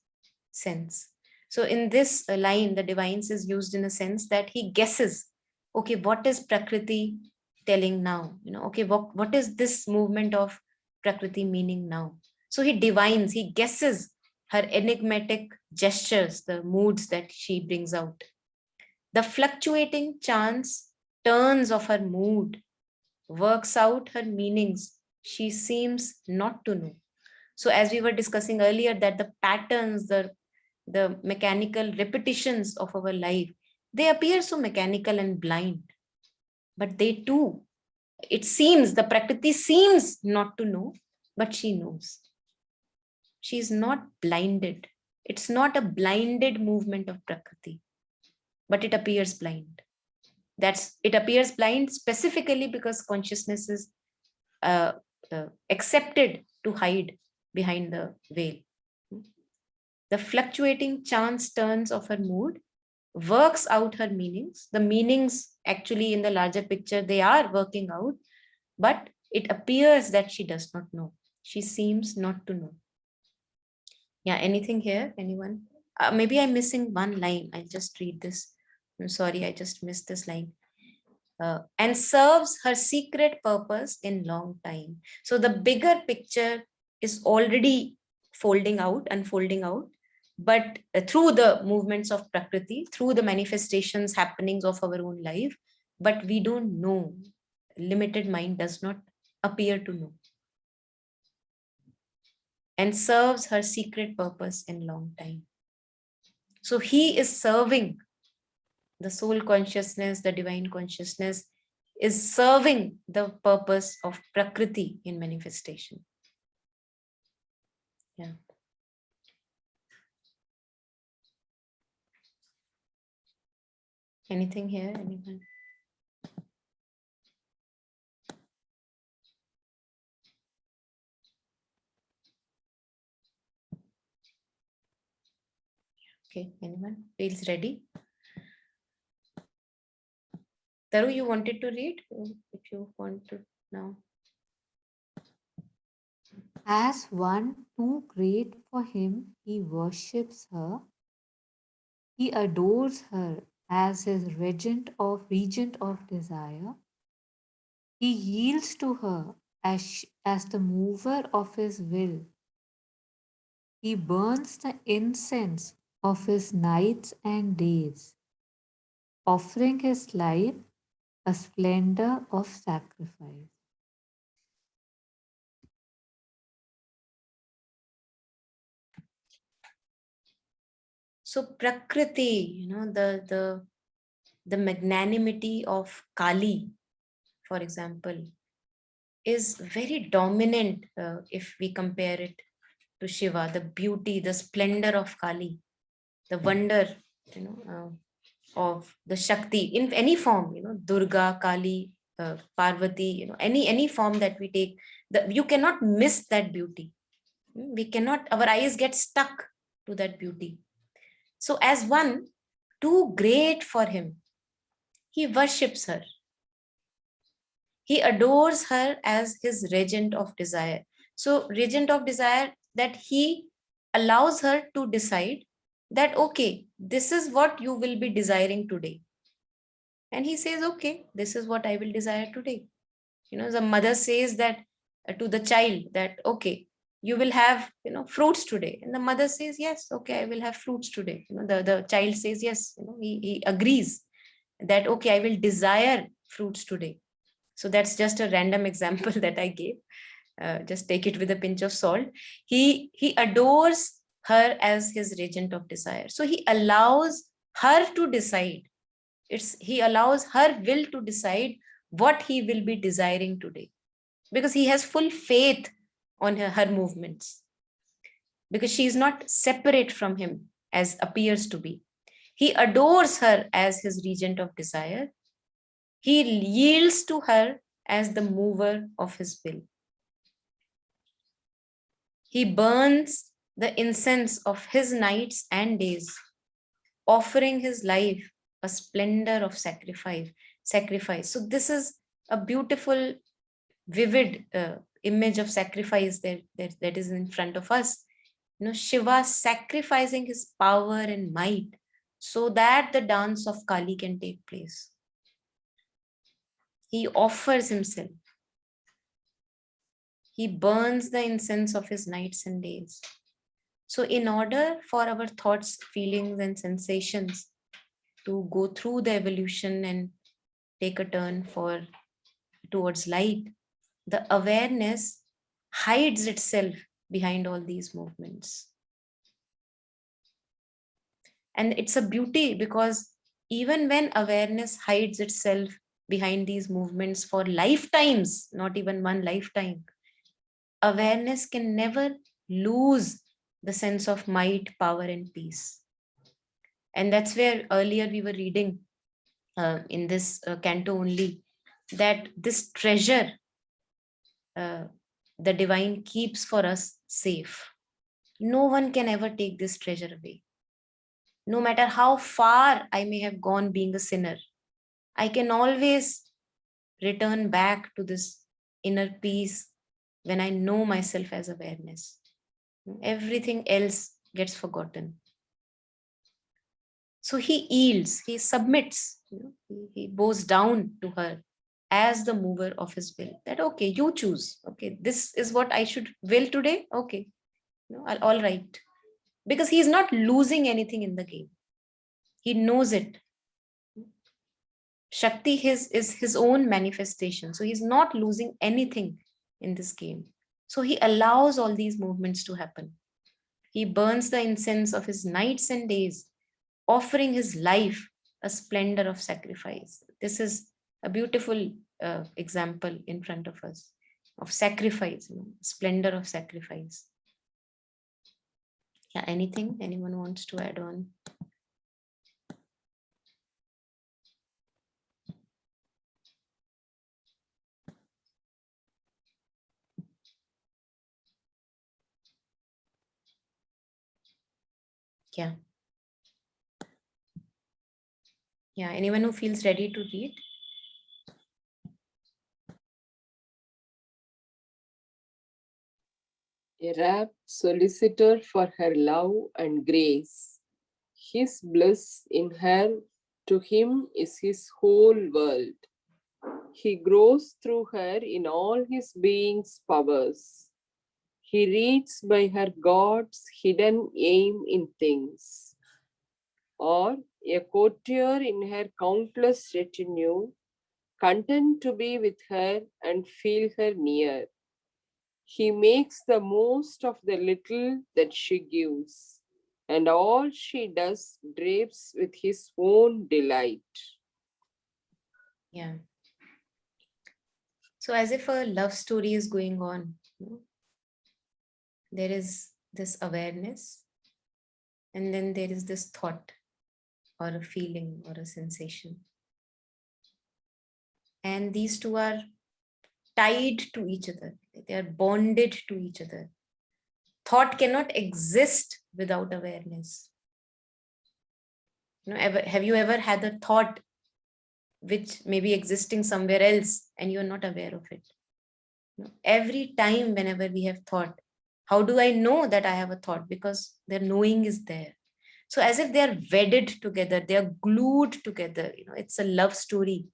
sense. So in this line, the divines is used in a sense that he guesses, okay, what is Prakriti telling now? Okay, what is this movement of Prakriti meaning now? So he divines, he guesses her enigmatic gestures, the moods that she brings out. The fluctuating chance turns of her mood works out her meanings she seems not to know. So as we were discussing earlier, that the patterns, the mechanical repetitions of our life, they appear so mechanical and blind, but they too, it seems, the Prakriti seems not to know, but she knows. She is not blinded. It's not a blinded movement of Prakriti, but it appears blind. It appears blind specifically because consciousness is accepted to hide behind the veil. The fluctuating chance turns of her mood works out her meanings. The meanings actually in the larger picture, they are working out, but It appears that she does not know. She seems not to know. Yeah, anything here? Anyone? Maybe I'm missing one line. I'll just read this. I'm sorry, I just missed this line. And serves her secret purpose in long time. So the bigger picture is already unfolding out, but through the movements of Prakriti, through the manifestations, happenings of our own life, but we don't know. Limited mind does not appear to know. And serves her secret purpose in long time. So he is serving the soul consciousness, the divine consciousness is serving the purpose of Prakriti in manifestation. Yeah. Anything here? Anyone? Okay, anyone feels ready? Taru, you wanted to read? If you want to now. As one too great for him, he worships her. He adores her as his regent of desire. He yields to her as the mover of his will. He burns the incense of his nights and days, offering his life a splendor of sacrifice. So Prakriti, the magnanimity of Kali, for example, is very dominant if we compare it to Shiva. The beauty, the splendor of Kali, the wonder, of the Shakti in any form, Durga, Kali, Parvati, any form that we take, you cannot miss that beauty. We cannot, our eyes get stuck to that beauty. So as one too great for him, he worships her. He adores her as his regent of desire. So regent of desire, that he allows her to decide that, okay, this is what you will be desiring today. And he says, okay, this is what I will desire today. The mother says that to the child that, okay, you will have, fruits today. And the mother says, yes, okay, I will have fruits today. The child says, yes, he agrees that, okay, I will desire fruits today. So that's just a random example that I gave. Just take it with a pinch of salt. He adores her as his regent of desire. So he allows her to decide. He allows her will to decide what he will be desiring today, because he has full faith on her movements, because she is not separate from him as appears to be. He adores her as his regent of desire. He yields to her as the mover of his will. He burns the incense of his nights and days, offering his life a splendor of sacrifice. So this is a beautiful, vivid image of sacrifice that is in front of us. Shiva sacrificing his power and might so that the dance of Kali can take place. He offers himself. He burns the incense of his nights and days. So in order for our thoughts, feelings, and sensations to go through the evolution and take a turn towards light, the awareness hides itself behind all these movements. And it's a beauty, because even when awareness hides itself behind these movements for lifetimes, not even one lifetime, awareness can never lose the sense of might, power, and peace. And that's where earlier we were reading in this canto only, that this treasure the divine keeps for us safe. No one can ever take this treasure away. No matter how far I may have gone being a sinner, I can always return back to this inner peace when I know myself as awareness. Everything else gets forgotten. So he yields, he submits, he bows down to her as the mover of his will. That, okay, you choose. Okay, this is what I should will today. Okay, all right. Because he's not losing anything in the game. He knows it. Shakti is his own manifestation. So he's not losing anything in this game. So he allows all these movements to happen. He burns the incense of his nights and days, offering his life a splendor of sacrifice. This is a beautiful example in front of us of sacrifice, splendor of sacrifice. Yeah, anything anyone wants to add on? Yeah. Yeah, anyone who feels ready to read? A rapt solicitor for her love and grace. His bliss in her, to him is his whole world. He grows through her in all his being's powers. He reads by her God's hidden aim in things. Or a courtier in her countless retinue, content to be with her and feel her near. He makes the most of the little that she gives, and all she does drapes with his own delight. Yeah. So as if a love story is going on, there is this awareness, and then there is this thought or a feeling or a sensation. And these two are tied to each other. They are bonded to each other. Thought cannot exist without awareness. Have you ever had a thought which may be existing somewhere else and you're not aware of it? Every time whenever we have thought, how do I know that I have a thought? Because their knowing is there. So as if they are wedded together, they are glued together. It's a love story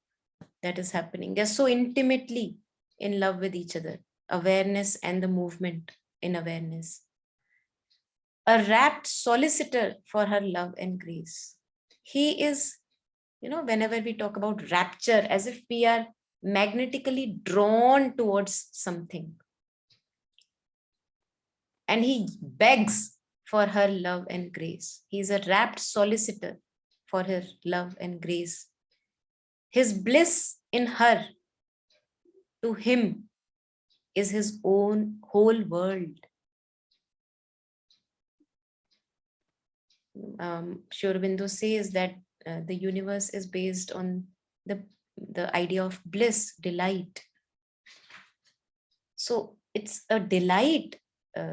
that is happening. They're so intimately in love with each other. Awareness and the movement in awareness. A rapt solicitor for her love and grace. He is, whenever we talk about rapture, as if we are magnetically drawn towards something. And he begs for her love and grace. He is a rapt solicitor for her love and grace. His bliss in her, to him, is his own whole world. Sri Aurobindo says that the universe is based on the idea of bliss, delight. So it's a delight.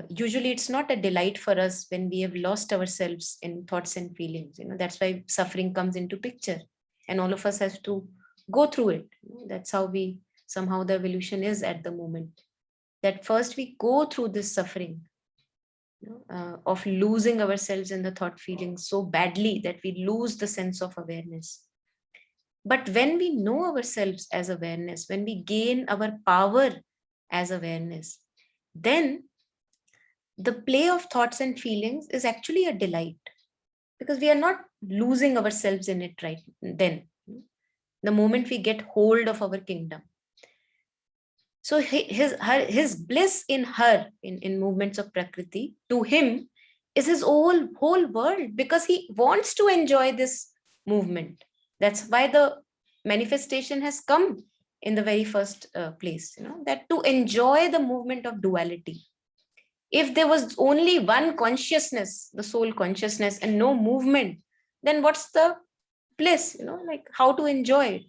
Usually it's not a delight for us when we have lost ourselves in thoughts and feelings. That's why suffering comes into picture, and all of us have to go through it. That's how somehow the evolution is at the moment, that first we go through this suffering of losing ourselves in the thought feelings so badly that we lose the sense of awareness. But when we know ourselves as awareness, when we gain our power as awareness, then the play of thoughts and feelings is actually a delight, because we are not losing ourselves in it right then, the moment we get hold of our kingdom. So his bliss in her, in movements of Prakriti, to him is his whole world, because he wants to enjoy this movement. That's why the manifestation has come in the very first place, that to enjoy the movement of duality. If there was only one consciousness, the soul consciousness, and no movement, then what's the bliss? Like how to enjoy it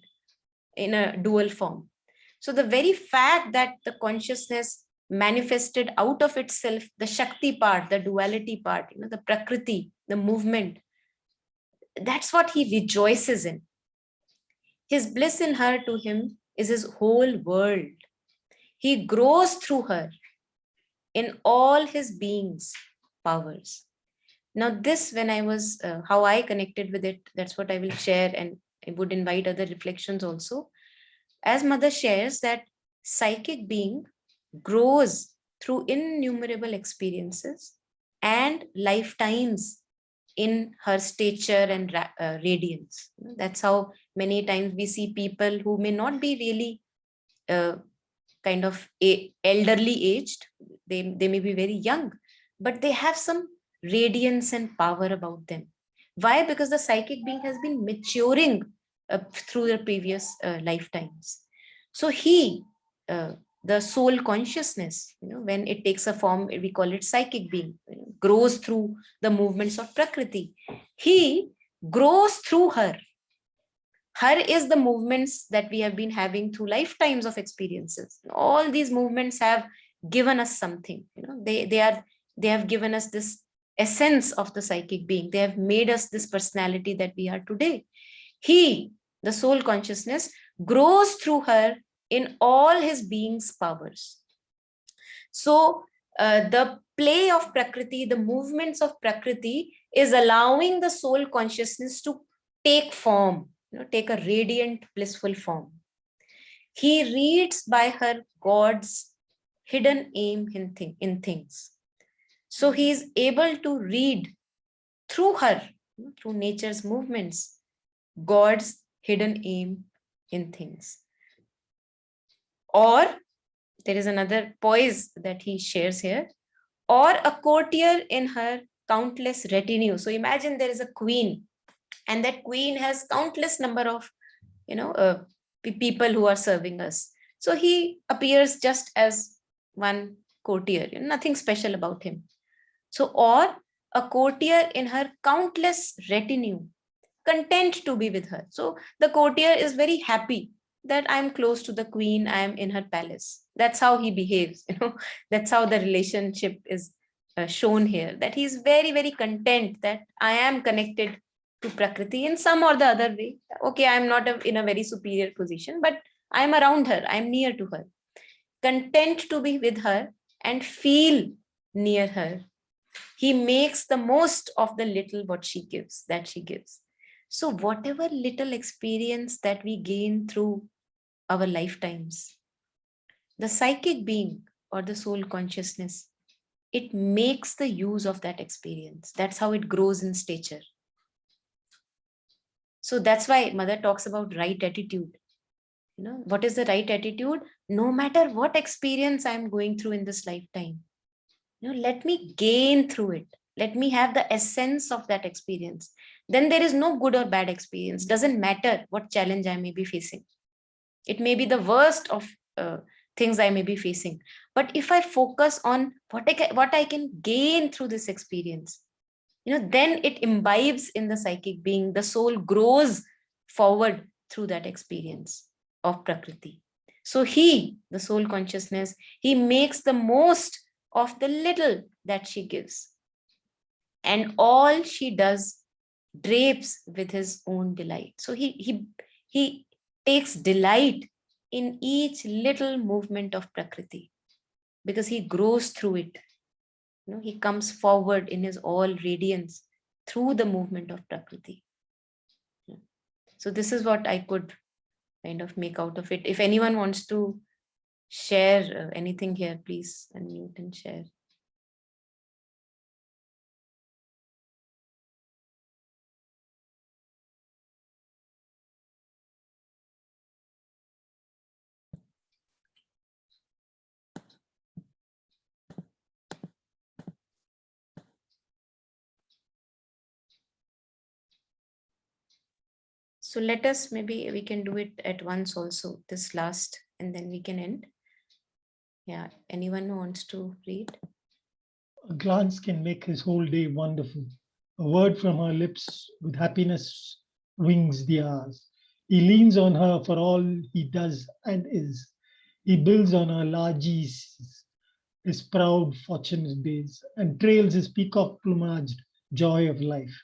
in a dual form. So the very fact that the consciousness manifested out of itself, the Shakti part, the duality part, the Prakriti, the movement, that's what he rejoices in. His bliss in her, to him, is his whole world. He grows through her in all his being's powers. Now, this, when I was, how I connected with it, that's what I will share, and I would invite other reflections also. As Mother shares that psychic being grows through innumerable experiences and lifetimes in her stature and radiance. That's how many times we see people who may not be really kind of elderly aged. They may be very young, but they have some radiance and power about them. Why? Because the psychic being has been maturing through the previous lifetimes. So the soul consciousness, when it takes a form, we call it psychic being, grows through the movements of Prakriti. He grows through her. Her is the movements that we have been having through lifetimes of experiences. All these movements have given us something. They have given us this essence of the psychic being. They have made us this personality that we are today. He, the soul consciousness, grows through her in all his being's powers. So the play of Prakriti, the movements of Prakriti, is allowing the soul consciousness to take form, take a radiant, blissful form. He reads by her God's hidden aim in things. So he is able to read through her, through nature's movements, God's hidden aim in things. Or there is another poise that he shares here, or a courtier in her countless retinue. So imagine there is a queen, and that queen has countless number of people who are serving us. So he appears just as one courtier, nothing special about him. So, or a courtier in her countless retinue, content to be with her. So the courtier is very happy that I'm close to the queen, I'm in her palace. That's how he behaves. That's how the relationship is shown here, that he's very, very content that I am connected to Prakriti in some or the other way. Okay, I'm not in a very superior position, but I'm around her, I'm near to her, content to be with her and feel near her. He makes the most of the little that she gives. So whatever little experience that we gain through our lifetimes, the psychic being or the soul consciousness, it makes the use of that experience. That's how it grows in stature. So that's why Mother talks about right attitude. What is the right attitude? No matter what experience I'm going through in this lifetime, let me gain through it. Let me have the essence of that experience. Then there is no good or bad experience. Doesn't matter what challenge I may be facing. It may be the worst of things I may be facing. But if I focus on what I can gain through this experience, then it imbibes in the psychic being. The soul grows forward through that experience of Prakriti. So he, the soul consciousness, he makes the most of the little that she gives. And all she does drapes with his own delight. So he takes delight in each little movement of Prakriti because he grows through it. He comes forward in his all radiance through the movement of Prakriti. So this is what I could kind of make out of it. If anyone wants to share anything here, please unmute and share. So let us, maybe we can do it at once also, this last, and then we can end. Yeah, anyone who wants to read? A glance can make his whole day wonderful. A word from her lips with happiness wings the hours. He leans on her for all he does and is. He builds on her largesse, his proud, fortunate days, and trails his peacock plumaged joy of life,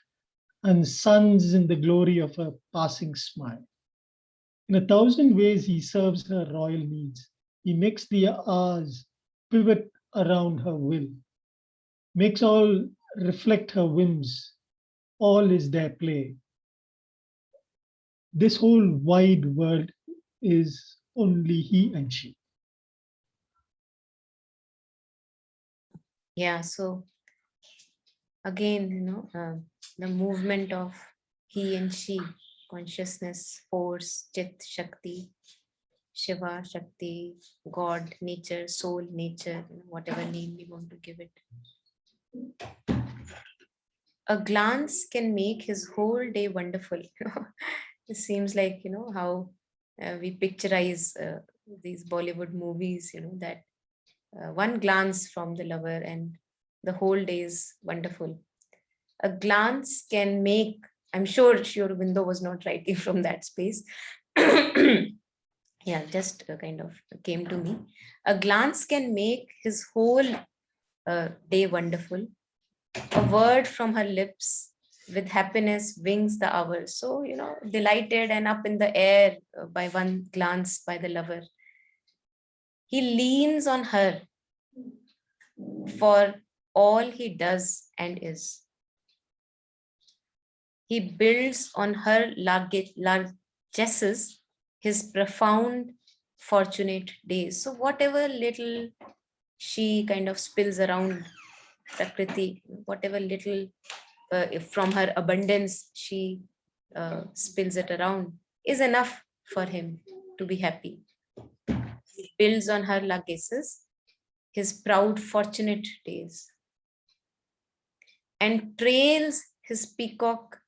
and suns in the glory of her passing smile. In 1,000 ways, he serves her royal needs. He makes the hours pivot around her will, makes all reflect her whims. All is their play. This whole wide world is only he and she. Yeah, so again, the movement of he and she, consciousness, force, Chit, Shakti, Shiva, Shakti, God, nature, soul, nature, whatever name we want to give it. A glance can make his whole day wonderful. It seems like, how we picturize these Bollywood movies, that one glance from the lover and the whole day is wonderful. A glance can make, I'm sure Sri Aurobindo was not writing from that space. Yeah, just kind of came to me. A glance can make his whole day wonderful. A word from her lips with happiness wings the hours. So, delighted and up in the air by one glance by the lover. He leans on her for all he does and is. He builds on her largesses his profound, fortunate days. So, whatever little she kind of spills around Prakriti, whatever little from her abundance she spills it around, is enough for him to be happy. He builds on her largesses his proud, fortunate days and trails his peacock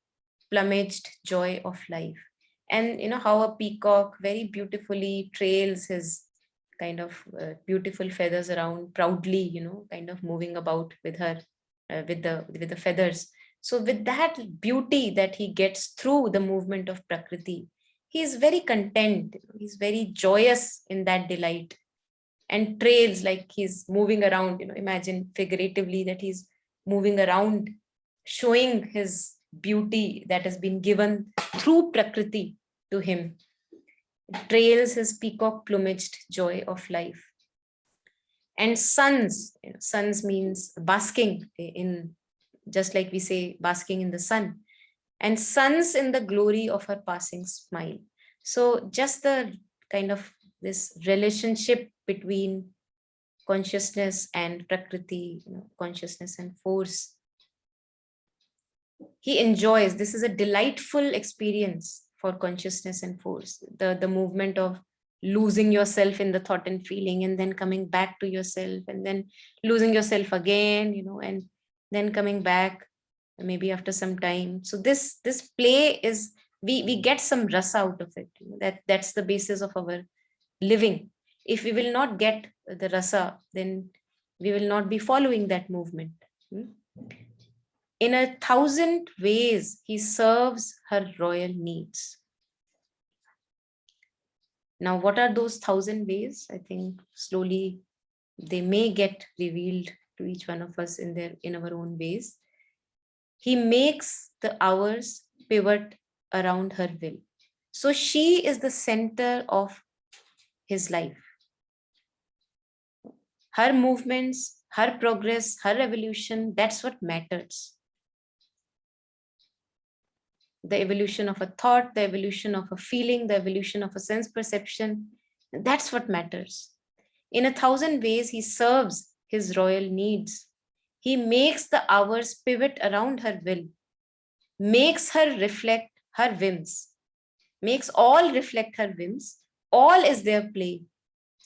plumaged joy of life. And how a peacock very beautifully trails his kind of beautiful feathers around proudly, kind of moving about with her, with the feathers. So with that beauty that he gets through the movement of Prakriti, he is very content. He's very joyous in that delight and trails like he's moving around. Imagine figuratively that he's moving around, showing his beauty that has been given through Prakriti to him. It trails his peacock plumaged joy of life. And suns, suns means basking in, just like we say, basking in the sun. And suns in the glory of her passing smile. So just the kind of this relationship between consciousness and Prakriti, consciousness and force. He enjoys, this is a delightful experience for consciousness and force. The movement of losing yourself in the thought and feeling and then coming back to yourself and then losing yourself again, and then coming back maybe after some time. So this play is, we get some rasa out of it. That's the basis of our living. If we will not get the rasa, then we will not be following that movement. In 1,000 ways, he serves her royal needs. Now, what are those 1,000 ways? I think slowly they may get revealed to each one of us in our own ways. He makes the hours pivot around her will. So she is the center of his life. Her movements, her progress, her evolution, that's what matters. The evolution of a thought, the evolution of a feeling, the evolution of a sense perception, that's what matters. In 1,000 ways, he serves his royal needs. He makes the hours pivot around her will, makes her reflect her whims, makes all reflect her whims. All is their play.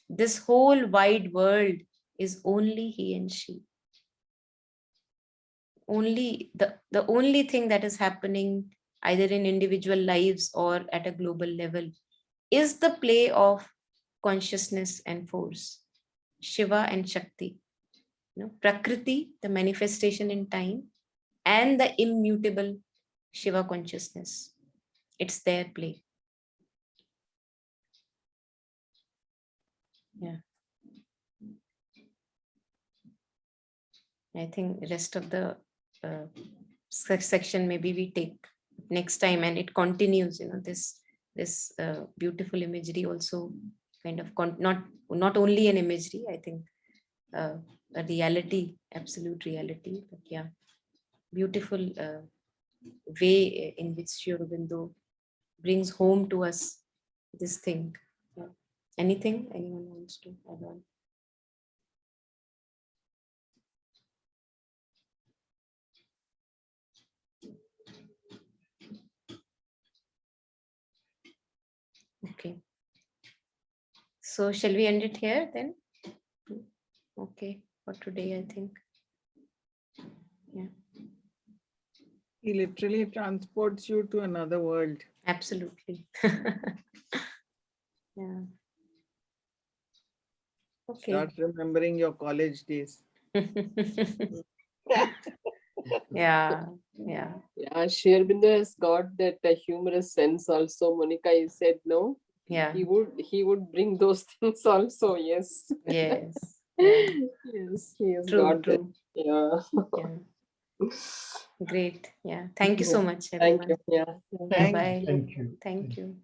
This whole wide world is only he and she. Only the only thing that is happening either in individual lives or at a global level is the play of consciousness and force, Shiva and Shakti, Prakriti, the manifestation in time, and the immutable Shiva consciousness. It's their play. Yeah. I think the rest of the section maybe we take next time, and it continues. This beautiful imagery also kind of not only an imagery, I think a reality, absolute reality. But yeah, beautiful way in which Sri Aurobindo brings home to us this thing. Yeah. Anything anyone wants to add on? Okay. So shall we end it here then? Okay, for today, I think. Yeah, He literally transports you to another world. absolutely. Yeah. Okay. Start remembering your college days. Yeah, yeah. Yeah, Sri Aurobindo has got that humorous sense also. Monica, you said no. Yeah. He would bring those things also. Yes. Yes. Yeah. Yes, he has True, got that. true. Yeah. Yeah. Great. Yeah. Thank you so much, Thank everyone. you. Yeah. Yeah, Thank bye. Thank you. Thank you.